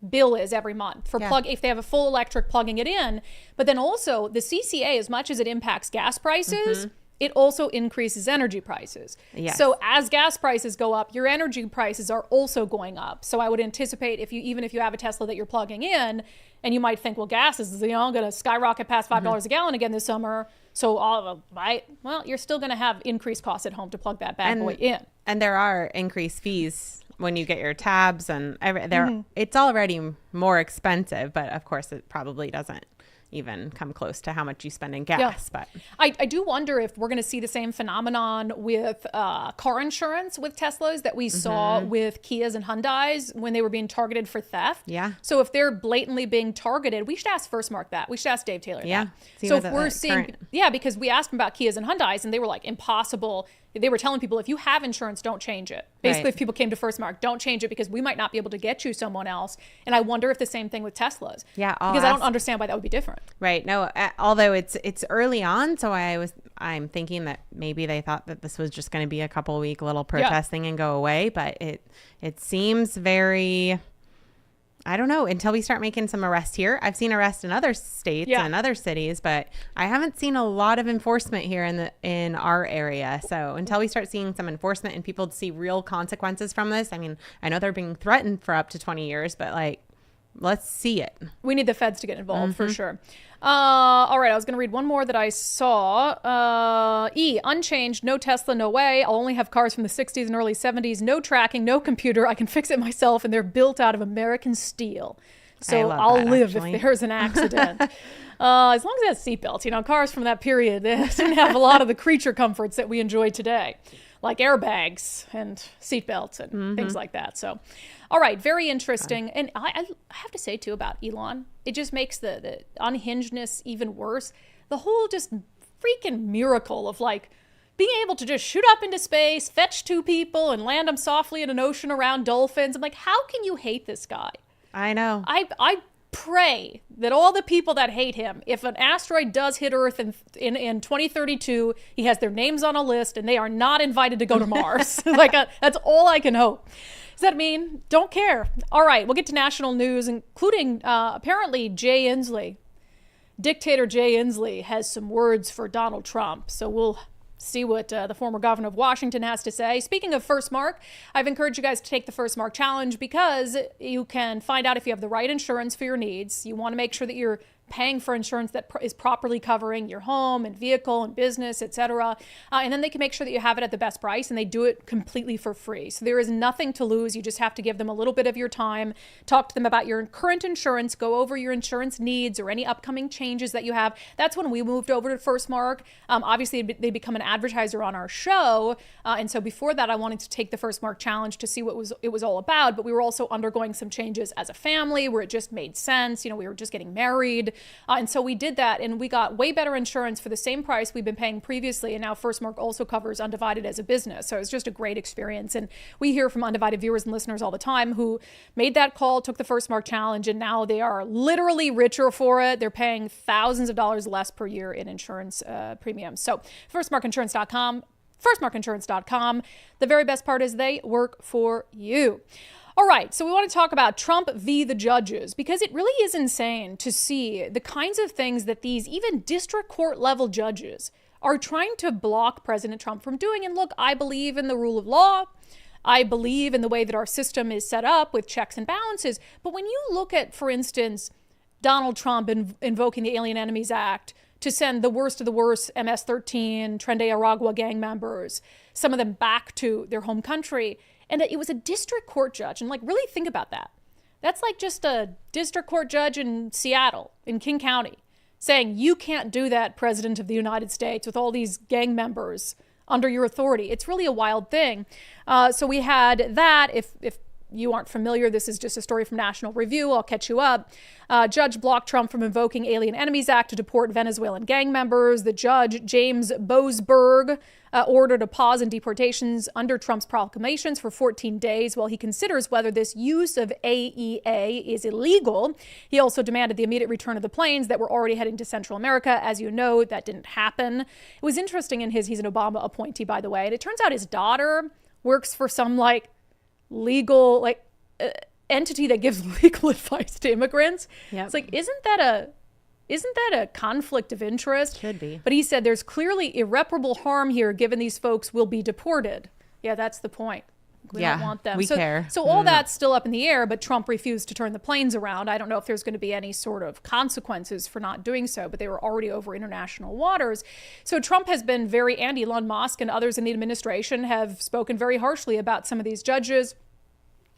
Speaker 1: bill is every month for if they have a full electric, plugging it in. But then also the CCA, as much as it impacts gas prices, it also increases energy prices.
Speaker 5: Yes.
Speaker 1: So as gas prices go up, your energy prices are also going up. So I would anticipate even if you have a Tesla that you're plugging in, and you might think, well, gas is going to skyrocket past $5 a gallon again this summer. So you're still going to have increased costs at home to plug that bad boy in.
Speaker 5: And there are increased fees when you get your tabs, and it's already more expensive, but of course it probably doesn't even come close to how much you spend in gas. But
Speaker 1: I do wonder if we're going to see the same phenomenon with car insurance with Teslas that we saw with Kias and Hyundais when they were being targeted for theft.
Speaker 5: Yeah.
Speaker 1: So if they're blatantly being targeted, we should ask Firstmark that. We should ask Dave Taylor that. So if we're seeing, because we asked them about Kias and Hyundais, and they were like, impossible. They were telling people, if you have insurance, don't change it. Basically, if people came to Firstmark, don't change it, because we might not be able to get you someone else. And I wonder if the same thing with Teslas.
Speaker 5: Yeah,
Speaker 1: because I don't understand why that would be different.
Speaker 5: Right. No, although it's early on, so I'm thinking that maybe they thought that this was just going to be a couple week little protesting and go away, but it seems very I don't know, until we start making some arrests here. I've seen arrests in other states and other cities, but I haven't seen a lot of enforcement here in our area. So until we start seeing some enforcement and people see real consequences from this, I mean, I know they're being threatened for up to 20 years, but like, let's see it.
Speaker 1: We need the feds to get involved for sure. All right, I was going to read one more that I saw. Unchanged, no Tesla, no way. I'll only have cars from the 60s and early 70s. No tracking, no computer. I can fix it myself, and they're built out of American steel. So I'll live if there's an accident. As long as it has seatbelts. Cars from that period, they didn't have a lot of the creature comforts that we enjoy today, like airbags and seatbelts and things like that. So, all right, very interesting. And I have to say, too, about Elon, it just makes the unhingedness even worse. The whole just freaking miracle of, like, being able to just shoot up into space, fetch 2 people, and land them softly in an ocean around dolphins. I'm like, how can you hate this guy?
Speaker 5: I know.
Speaker 1: I pray that all the people that hate him, if an asteroid does hit Earth in 2032, he has their names on a list and they are not invited to go to Mars. That's all I can hope. Does that mean? Don't care. All right, we'll get to national news, including apparently Jay Inslee. Dictator Jay Inslee has some words for Donald Trump. So we'll see what the former governor of Washington has to say. Speaking of First Mark, I've encouraged you guys to take the First Mark Challenge because you can find out if you have the right insurance for your needs. You want to make sure that you're paying for insurance that is properly covering your home and vehicle and business, etc. And then they can make sure that you have it at the best price, and they do it completely for free. So there is nothing to lose. You just have to give them a little bit of your time, talk to them about your current insurance, go over your insurance needs or any upcoming changes that you have. That's when we moved over to First Mark. Obviously, they become an advertiser on our show. And so before that, I wanted to take the First Mark Challenge to see what it was all about. But we were also undergoing some changes as a family where it just made sense. We were just getting married. And so we did that, and we got way better insurance for the same price we've been paying previously. And now First Mark also covers Undivided as a business. So it was just a great experience. And we hear from Undivided viewers and listeners all the time who made that call, took the First Mark Challenge, and now they are literally richer for it. They're paying thousands of dollars less per year in insurance premiums. So firstmarkinsurance.com, firstmarkinsurance.com. The very best part is they work for you. All right, so we want to talk about Trump v. the judges, because it really is insane to see the kinds of things that these even district court level judges are trying to block President Trump from doing. And look, I believe in the rule of law. I believe in the way that our system is set up with checks and balances. But when you look at, for instance, Donald Trump invoking the Alien Enemies Act to send the worst of the worst MS-13 Tren de Aragua gang members, some of them back to their home country, and it was a district court judge. And really think about that. That's like just a district court judge in Seattle, in King County, saying you can't do that, President of the United States, with all these gang members under your authority. It's really a wild thing. So we had that. If you aren't familiar, this is just a story from National Review. I'll catch you up. Judge blocked Trump from invoking Alien Enemies Act to deport Venezuelan gang members. The judge, James Boasberg, ordered a pause in deportations under Trump's proclamations for 14 days while he considers whether this use of AEA is illegal. He also demanded the immediate return of the planes that were already heading to Central America. As you know, that didn't happen. It was interesting he's an Obama appointee, by the way. And it turns out his daughter works for some legal entity that gives legal advice to immigrants. Yep. It's isn't that a conflict of interest?
Speaker 5: Could be.
Speaker 1: But he said there's clearly irreparable harm here given these folks will be deported. Yeah, that's the point. We don't want them.
Speaker 5: We care.
Speaker 1: So all that's still up in the air, but Trump refused to turn the planes around. I don't know if there's going to be any sort of consequences for not doing so, but they were already over international waters. So Trump has been and Elon Musk and others in the administration have spoken very harshly about some of these judges.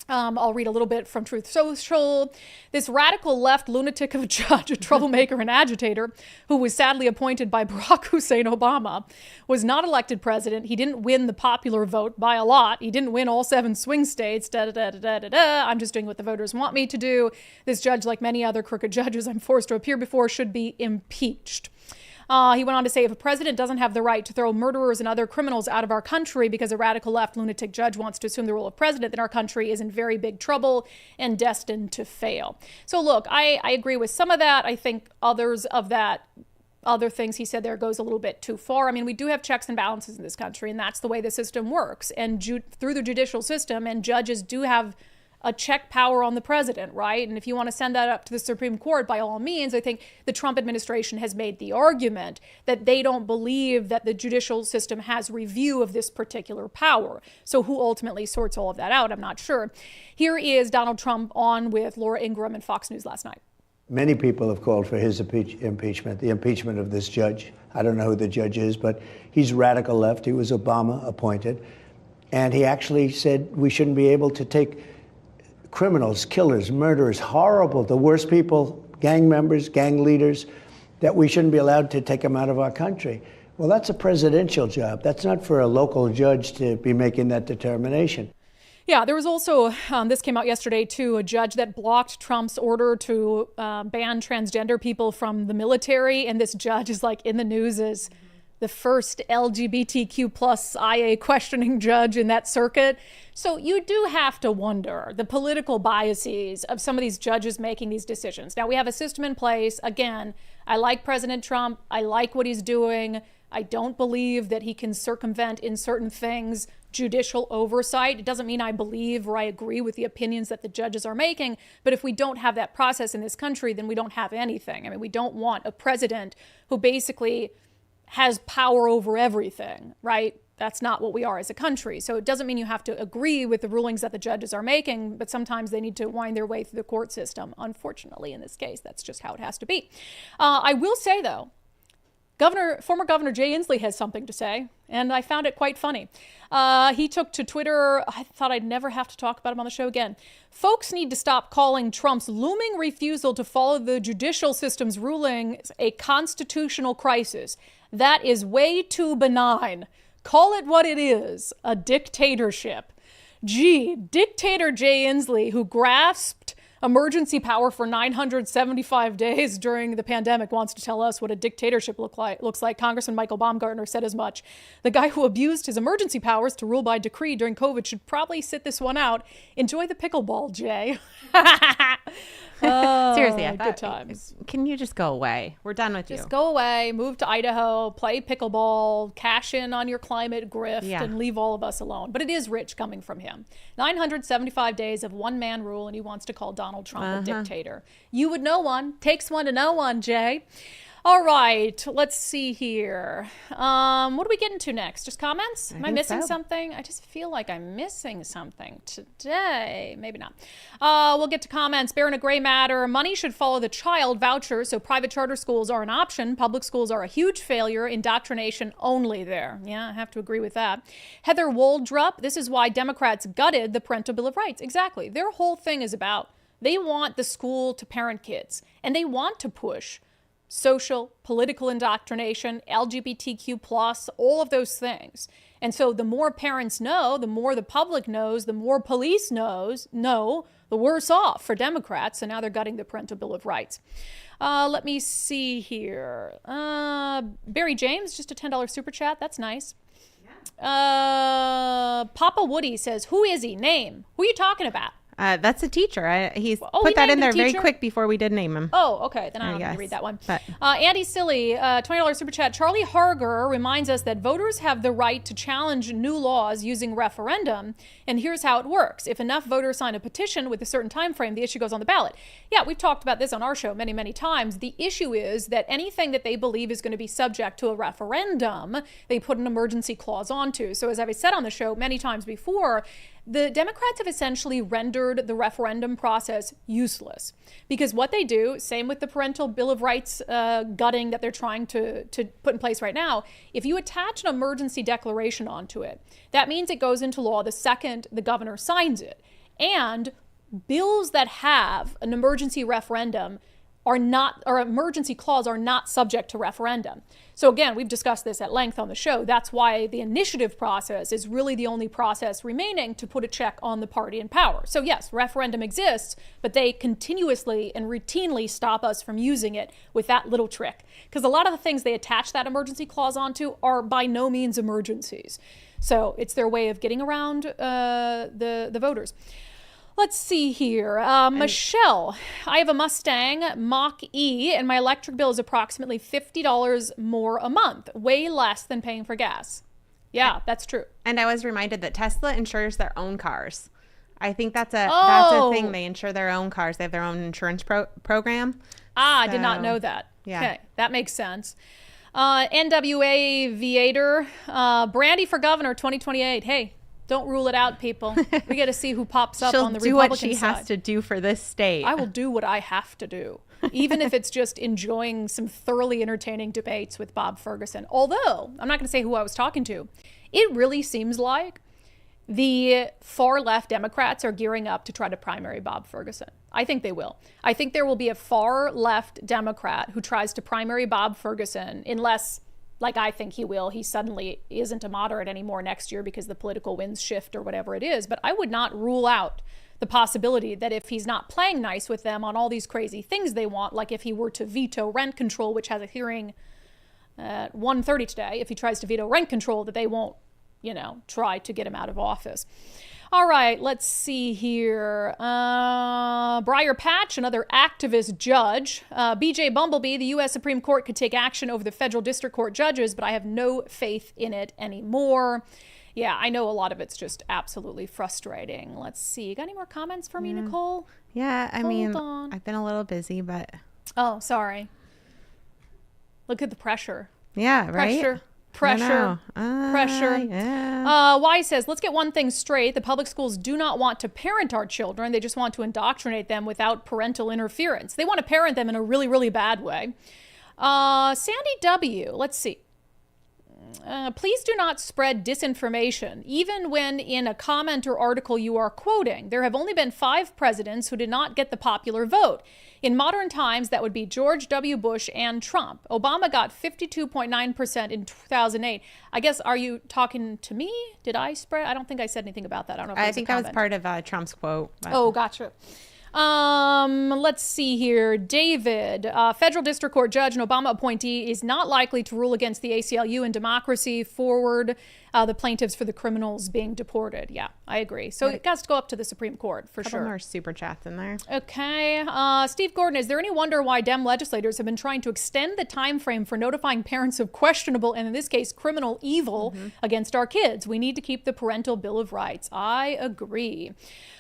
Speaker 1: I'll read a little bit from Truth Social. This radical left lunatic of a judge, a troublemaker and agitator, who was sadly appointed by Barack Hussein Obama, was not elected president. He didn't win the popular vote by a lot. He didn't win all 7 swing states. I'm just doing what the voters want me to do. This judge, like many other crooked judges I'm forced to appear before, should be impeached. He went on to say, if a president doesn't have the right to throw murderers and other criminals out of our country because a radical left lunatic judge wants to assume the role of president, then our country is in very big trouble and destined to fail. So look, I agree with some of that. I think others of that, other things he said there goes a little bit too far. I mean, we do have checks and balances in this country, and that's the way the system works. And through the judicial system, and judges do have a check power on the president, right? And if you want to send that up to the Supreme Court, by all means, I think the Trump administration has made the argument that they don't believe that the judicial system has review of this particular power. So who ultimately sorts all of that out, I'm not sure. Here is Donald Trump on with Laura Ingraham and Fox News last night.
Speaker 6: Many people have called for his impeachment, the impeachment of this judge. I don't know who the judge is, but he's radical left. He was Obama appointed. And he actually said we shouldn't be able to take criminals, killers, murderers, horrible, the worst people, gang members, gang leaders, that we shouldn't be allowed to take them out of our country. Well, that's a presidential job. That's not for a local judge to be making that determination.
Speaker 1: Yeah, there was also, this came out yesterday too, a judge that blocked Trump's order to ban transgender people from the military. And this judge is like in the news as the first LGBTQ plus IA questioning judge in that circuit. So you do have to wonder the political biases of some of these judges making these decisions. Now, we have a system in place. Again, I like President Trump. I like what he's doing. I don't believe that he can circumvent in certain things judicial oversight. It doesn't mean I believe or I agree with the opinions that the judges are making. But if we don't have that process in this country, then we don't have anything. I mean, we don't want a president who basically has power over everything, right? That's not what we are as a country. So it doesn't mean you have to agree with the rulings that the judges are making, but sometimes they need to wind their way through the court system. Unfortunately, in this case, that's just how it has to be. I will say, though, former Governor Jay Inslee has something to say, and I found it quite funny. He took to Twitter. I thought I'd never have to talk about him on the show again. Folks need to stop calling Trump's looming refusal to follow the judicial system's ruling a constitutional crisis. That is way too benign. Call it what it is, a dictatorship. Gee, Dictator Jay Inslee, who grasped emergency power for 975 days during the pandemic, wants to tell us what a dictatorship looks like. Congressman Michael Baumgartner said as much. The guy who abused his emergency powers to rule by decree during COVID should probably sit this one out. Enjoy the pickleball, Jay.
Speaker 5: Seriously, I
Speaker 1: good
Speaker 5: thought,
Speaker 1: times.
Speaker 5: Can you just go away? We're done with you.
Speaker 1: Just go away, move to Idaho, play pickleball, cash in on your climate grift, and leave all of us alone. But it is rich coming from him. 975 days of one-man rule, and he wants to call Donald Trump a dictator. You would know one. Takes one to know one, Jay. All right, let's see here. What are we getting to next? Just comments? Am I missing something? I just feel like I'm missing something today. Maybe not. We'll get to comments. Bear in a Gray Matter. Money should follow the child. Voucher. So private charter schools are an option. Public schools are a huge failure. Indoctrination only there. Yeah, I have to agree with that. Heather Waldrop. This is why Democrats gutted the Parental Bill of Rights. Exactly. Their whole thing is about they want the school to parent kids, and they want to push social, political indoctrination, LGBTQ+, all of those things. And so the more parents know, the more the public knows, the more police know, the worse off for Democrats. So now they're gutting the Parental Bill of Rights. Let me see here. Barry James, just a $10 super chat. That's nice. Papa Woody says, who is he? Name. Who are you talking about?
Speaker 5: That's a teacher. He's put that in there very quick before we did name him.
Speaker 1: Oh, okay. Then I don't have to read that one. Andy Silly, $20 super chat. Charlie Harger reminds us that voters have the right to challenge new laws using referendum. And here's how it works. If enough voters sign a petition with a certain time frame, the issue goes on the ballot. Yeah, we've talked about this on our show many, many times. The issue is that anything that they believe is going to be subject to a referendum, they put an emergency clause onto. So as I've said on the show many times before, the Democrats have essentially rendered the referendum process useless because what they do, same with the Parental Bill of Rights gutting that they're trying to put in place right now, if you attach an emergency declaration onto it, that means it goes into law the second the governor signs it. And bills that have an emergency referendum are not, or emergency clause are not subject to referendum. So again, we've discussed this at length on the show. That's why the initiative process is really the only process remaining to put a check on the party in power. So yes, referendum exists, but they continuously and routinely stop us from using it with that little trick. Because a lot of the things they attach that emergency clause onto are by no means emergencies. So it's their way of getting around the voters. Let's see here. Michelle, I have a Mustang Mach-E, and my electric bill is approximately $50 more a month, way less than paying for gas. Yeah, that's true.
Speaker 5: And I was reminded that Tesla insures their own cars. I think that's a thing. They insure their own cars. They have their own insurance program.
Speaker 1: I did not know that.
Speaker 5: Yeah.
Speaker 1: Okay, that makes sense. NWA Viator, Brandi for governor 2028. Hey, don't rule it out, people. We got to see who pops up on the Republican side.
Speaker 5: She'll do what she has to do for this state.
Speaker 1: I will do what I have to do, even if it's just enjoying some thoroughly entertaining debates with Bob Ferguson. Although, I'm not going to say who I was talking to. It really seems like the far left Democrats are gearing up to try to primary Bob Ferguson. I think they will. I think there will be a far left Democrat who tries to primary Bob Ferguson unless, like I think he will, he suddenly isn't a moderate anymore next year because the political winds shift or whatever it is. But I would not rule out the possibility that if he's not playing nice with them on all these crazy things they want, like if he were to veto rent control, which has a hearing at 1:30 today, if he tries to veto rent control, that they won't, try to get him out of office. All right, let's see here. Briar Patch, another activist judge. BJ Bumblebee, the U.S. Supreme Court could take action over the federal district court judges, but I have no faith in it anymore. Yeah, I know a lot of it's just absolutely frustrating. Let's see. Got any more comments for me, Nicole?
Speaker 5: Yeah,
Speaker 1: Hold on.
Speaker 5: I've been a little busy, but...
Speaker 1: Oh, sorry. Look at the pressure.
Speaker 5: Yeah, right?
Speaker 1: Pressure.
Speaker 5: Yeah.
Speaker 1: Y says, let's get one thing straight. The public schools do not want to parent our children. They just want to indoctrinate them without parental interference. They want to parent them in a really, really bad way. Sandy W. Let's see. Please do not spread disinformation, even when in a comment or article you are quoting. There have only been 5 presidents who did not get the popular vote. In modern times, that would be George W. Bush and Trump. Obama got 52.9% in 2008. I guess, are you talking to me? Did I spread? I don't think I said anything about that. I don't know if
Speaker 5: I think that was part of Trump's quote. But.
Speaker 1: Oh, gotcha. Let's see here. David, federal district court judge and Obama appointee is not likely to rule against the ACLU and democracy forward the plaintiffs for the criminals being deported. Yeah, I agree. So it has to go up to the Supreme Court for sure.
Speaker 5: More super chats in there.
Speaker 1: Okay. Steve Gordon, is there any wonder why Dem legislators have been trying to extend the time frame for notifying parents of questionable, and in this case, criminal evil against our kids? We need to keep the parental Bill of Rights. I agree.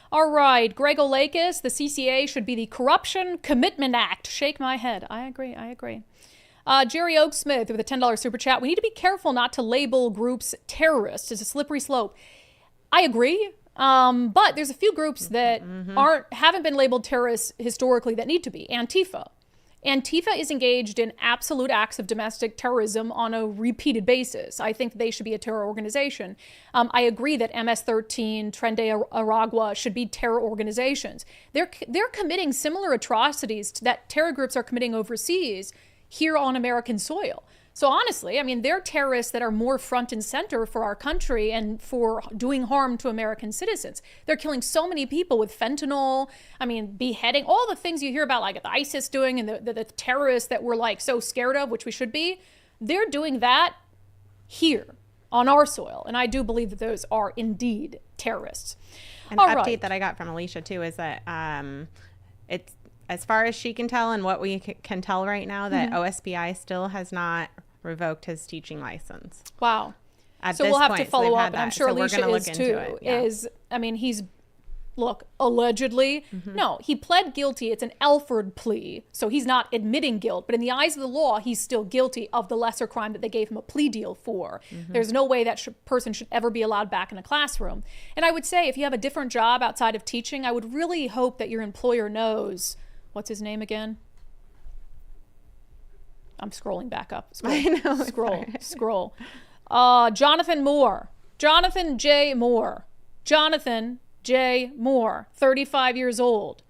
Speaker 1: All right, Greg Olakis, the CCA should be the Corruption Commitment Act. Shake my head. I agree. Jerry Oaksmith with a $10 super chat. We need to be careful not to label groups terrorists. It's a slippery slope. I agree. But there's a few groups that haven't been labeled terrorists historically that need to be. Antifa. Antifa is engaged in absolute acts of domestic terrorism on a repeated basis. I think they should be a terror organization. I agree that MS-13, Tren de Aragua should be terror organizations. They're committing similar atrocities that terror groups are committing overseas here on American soil. So honestly, I mean, they're terrorists that are more front and center for our country and for doing harm to American citizens. They're killing so many people with fentanyl, I mean, beheading, all the things you hear about like the ISIS doing and the terrorists that we're like so scared of, which we should be. They're doing that here on our soil. And I do believe that those are indeed terrorists.
Speaker 5: An update that I got from Alicia too is that it's, as far as she can tell and what we can tell right now, that OSBI still has not revoked his teaching license.
Speaker 1: Wow.
Speaker 5: At
Speaker 1: so
Speaker 5: this
Speaker 1: we'll have
Speaker 5: point,
Speaker 1: to follow
Speaker 5: so
Speaker 1: up, and I'm sure Alicia is too.
Speaker 5: Yeah.
Speaker 1: I mean, he's, look, allegedly, no, he pled guilty. It's an Alford plea, so he's not admitting guilt. But in the eyes of the law, he's still guilty of the lesser crime that they gave him a plea deal for. There's no way that person should ever be allowed back in a classroom. And I would say if you have a different job outside of teaching, I would really hope that your employer knows, what's his name again? I'm scrolling back up.
Speaker 5: I know.
Speaker 1: Scroll. Jonathan Moore. Jonathan J. Moore. Jonathan J. Moore, 35 years old.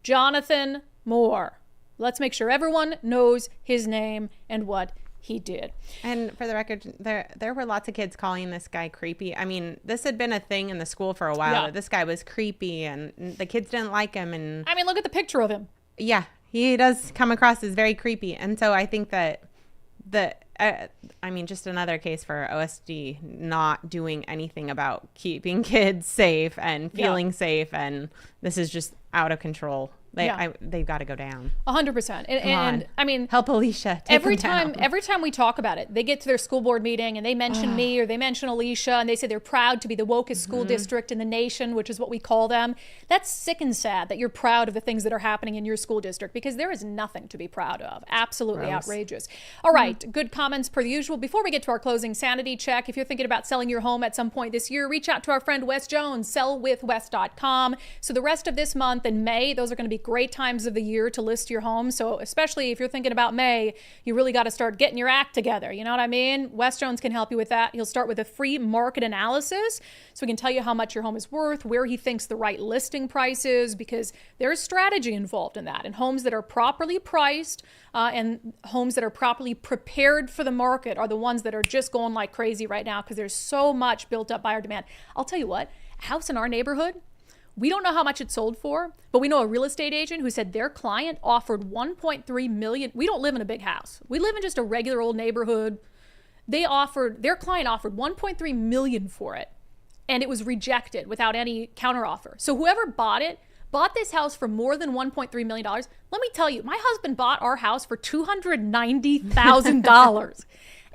Speaker 1: Jonathan Moore. Let's make sure everyone knows his name and what he did.
Speaker 5: And for the record, there were lots of kids calling this guy creepy. I mean, this had been a thing in the school for a while.
Speaker 1: Yeah.
Speaker 5: That this guy was creepy and the kids didn't like him. And
Speaker 1: I mean, look at the picture of him.
Speaker 5: Yeah, he does come across as very creepy. And so I think that just another case for OSD not doing anything about keeping kids safe and feeling safe. And this is just out of control They've got to go down.
Speaker 1: 100%. And I mean,
Speaker 5: help Alicia.
Speaker 1: Every time we talk about it, they get to their school board meeting and they mention me or they mention Alicia and they say they're proud to be the wokest school district in the nation, which is what we call them. That's sick and sad that you're proud of the things that are happening in your school district, because there is nothing to be proud of. Absolutely outrageous. All right, good comments per usual. Before we get to our closing sanity check, if you're thinking about selling your home at some point this year, reach out to our friend Wes Jones, sellwithwes.com. So the rest of this month and May, those are going to be great times of the year to list your home. So especially if you're thinking about May, you really got to start getting your act together. You know what I mean? Wes Jones can help you with that. He'll start with a free market analysis so he can tell you how much your home is worth, where he thinks the right listing price is, because there's strategy involved in that. And homes that are properly priced and homes that are properly prepared for the market are the ones that are just going like crazy right now, because there's so much built up buyer demand. I'll tell you what, a house in our neighborhood, we don't know how much it sold for, but we know a real estate agent who said their client offered $1.3 million. We don't live in a big house. We live in just a regular old neighborhood. Their client offered $1.3 million for it, and it was rejected without any counteroffer. So whoever bought this house for more than $1.3 million. Let me tell you, my husband bought our house for $290,000.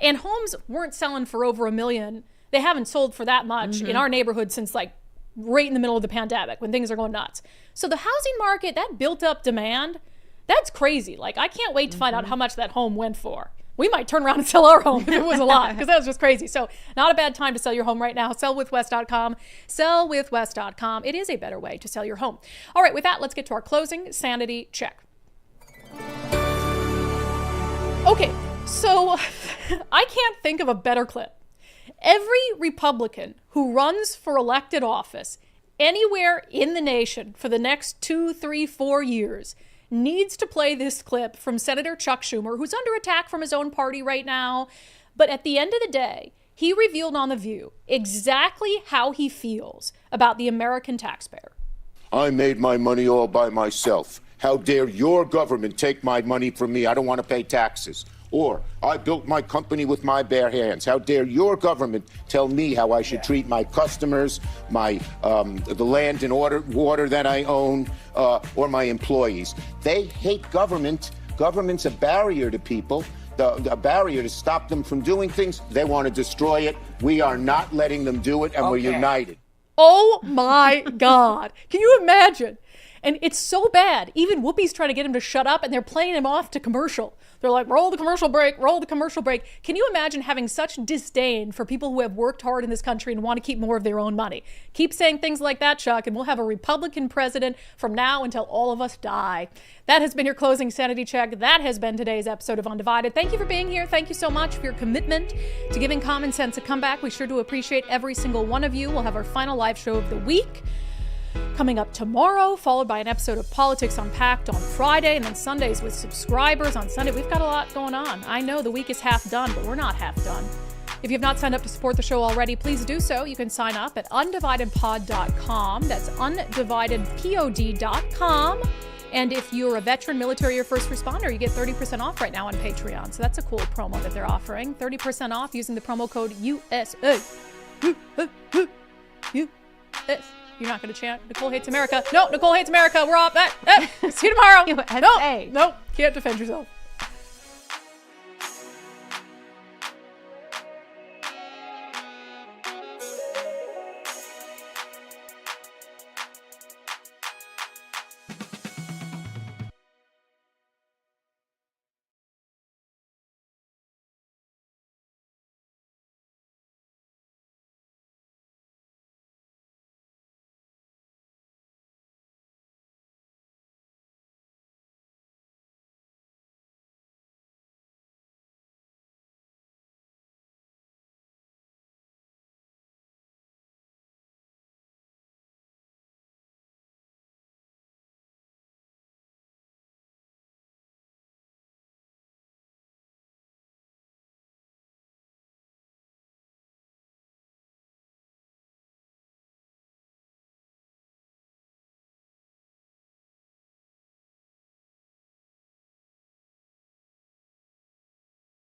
Speaker 1: And homes weren't selling for over $1 million. They haven't sold for that much in our neighborhood since like right in the middle of the pandemic when things are going nuts. So the housing market, that built up demand, that's crazy. Like, I can't wait to find out how much that home went for. We might turn around and sell our home if it was a lot, because that was just crazy. So not a bad time to sell your home right now. Sellwithwes.com. Sellwithwes.com. It is a better way to sell your home. All right, with that, let's get to our closing sanity check. Okay, so I can't think of a better clip. Every Republican who runs for elected office anywhere in the nation for the next 2, 3, 4 years needs to play this clip from Senator Chuck Schumer, who's under attack from his own party right now. But at the end of the day, he revealed on The View exactly how he feels about the American taxpayer.
Speaker 7: I made my money all by myself. How dare your government take my money from me? I don't want to pay taxes. Or, I built my company with my bare hands. How dare your government tell me how I should treat my customers, my the land and water that I own, or my employees. They hate government. Government's a barrier to people, a barrier to stop them from doing things. They want to destroy it. We are not letting them do it, and we're united.
Speaker 1: Oh my God. Can you imagine? And it's so bad. Even Whoopi's trying to get him to shut up, and they're playing him off to commercial. They're like, roll the commercial break, roll the commercial break. Can you imagine having such disdain for people who have worked hard in this country and want to keep more of their own money? Keep saying things like that, Chuck, and we'll have a Republican president from now until all of us die. That has been your closing sanity check. That has been today's episode of Undivided. Thank you for being here. Thank you so much for your commitment to giving common sense a comeback. We sure do appreciate every single one of you. We'll have our final live show of the week coming up tomorrow, followed by an episode of Politics Unpacked on Friday, and then Sundays with subscribers on Sunday. We've got a lot going on. I know the week is half done, but we're not half done. If you have not signed up to support the show already, please do so. You can sign up at undividedpod.com. That's undividedpod.com. And if you're a veteran, military, or first responder, you get 30% off right now on Patreon. So that's a cool promo that they're offering. 30% off using the promo code USA. USA. You're not going to chant Nicole Hates America. No, Nicole Hates America. We're off. See you tomorrow.
Speaker 5: USA.
Speaker 1: No, can't defend yourself.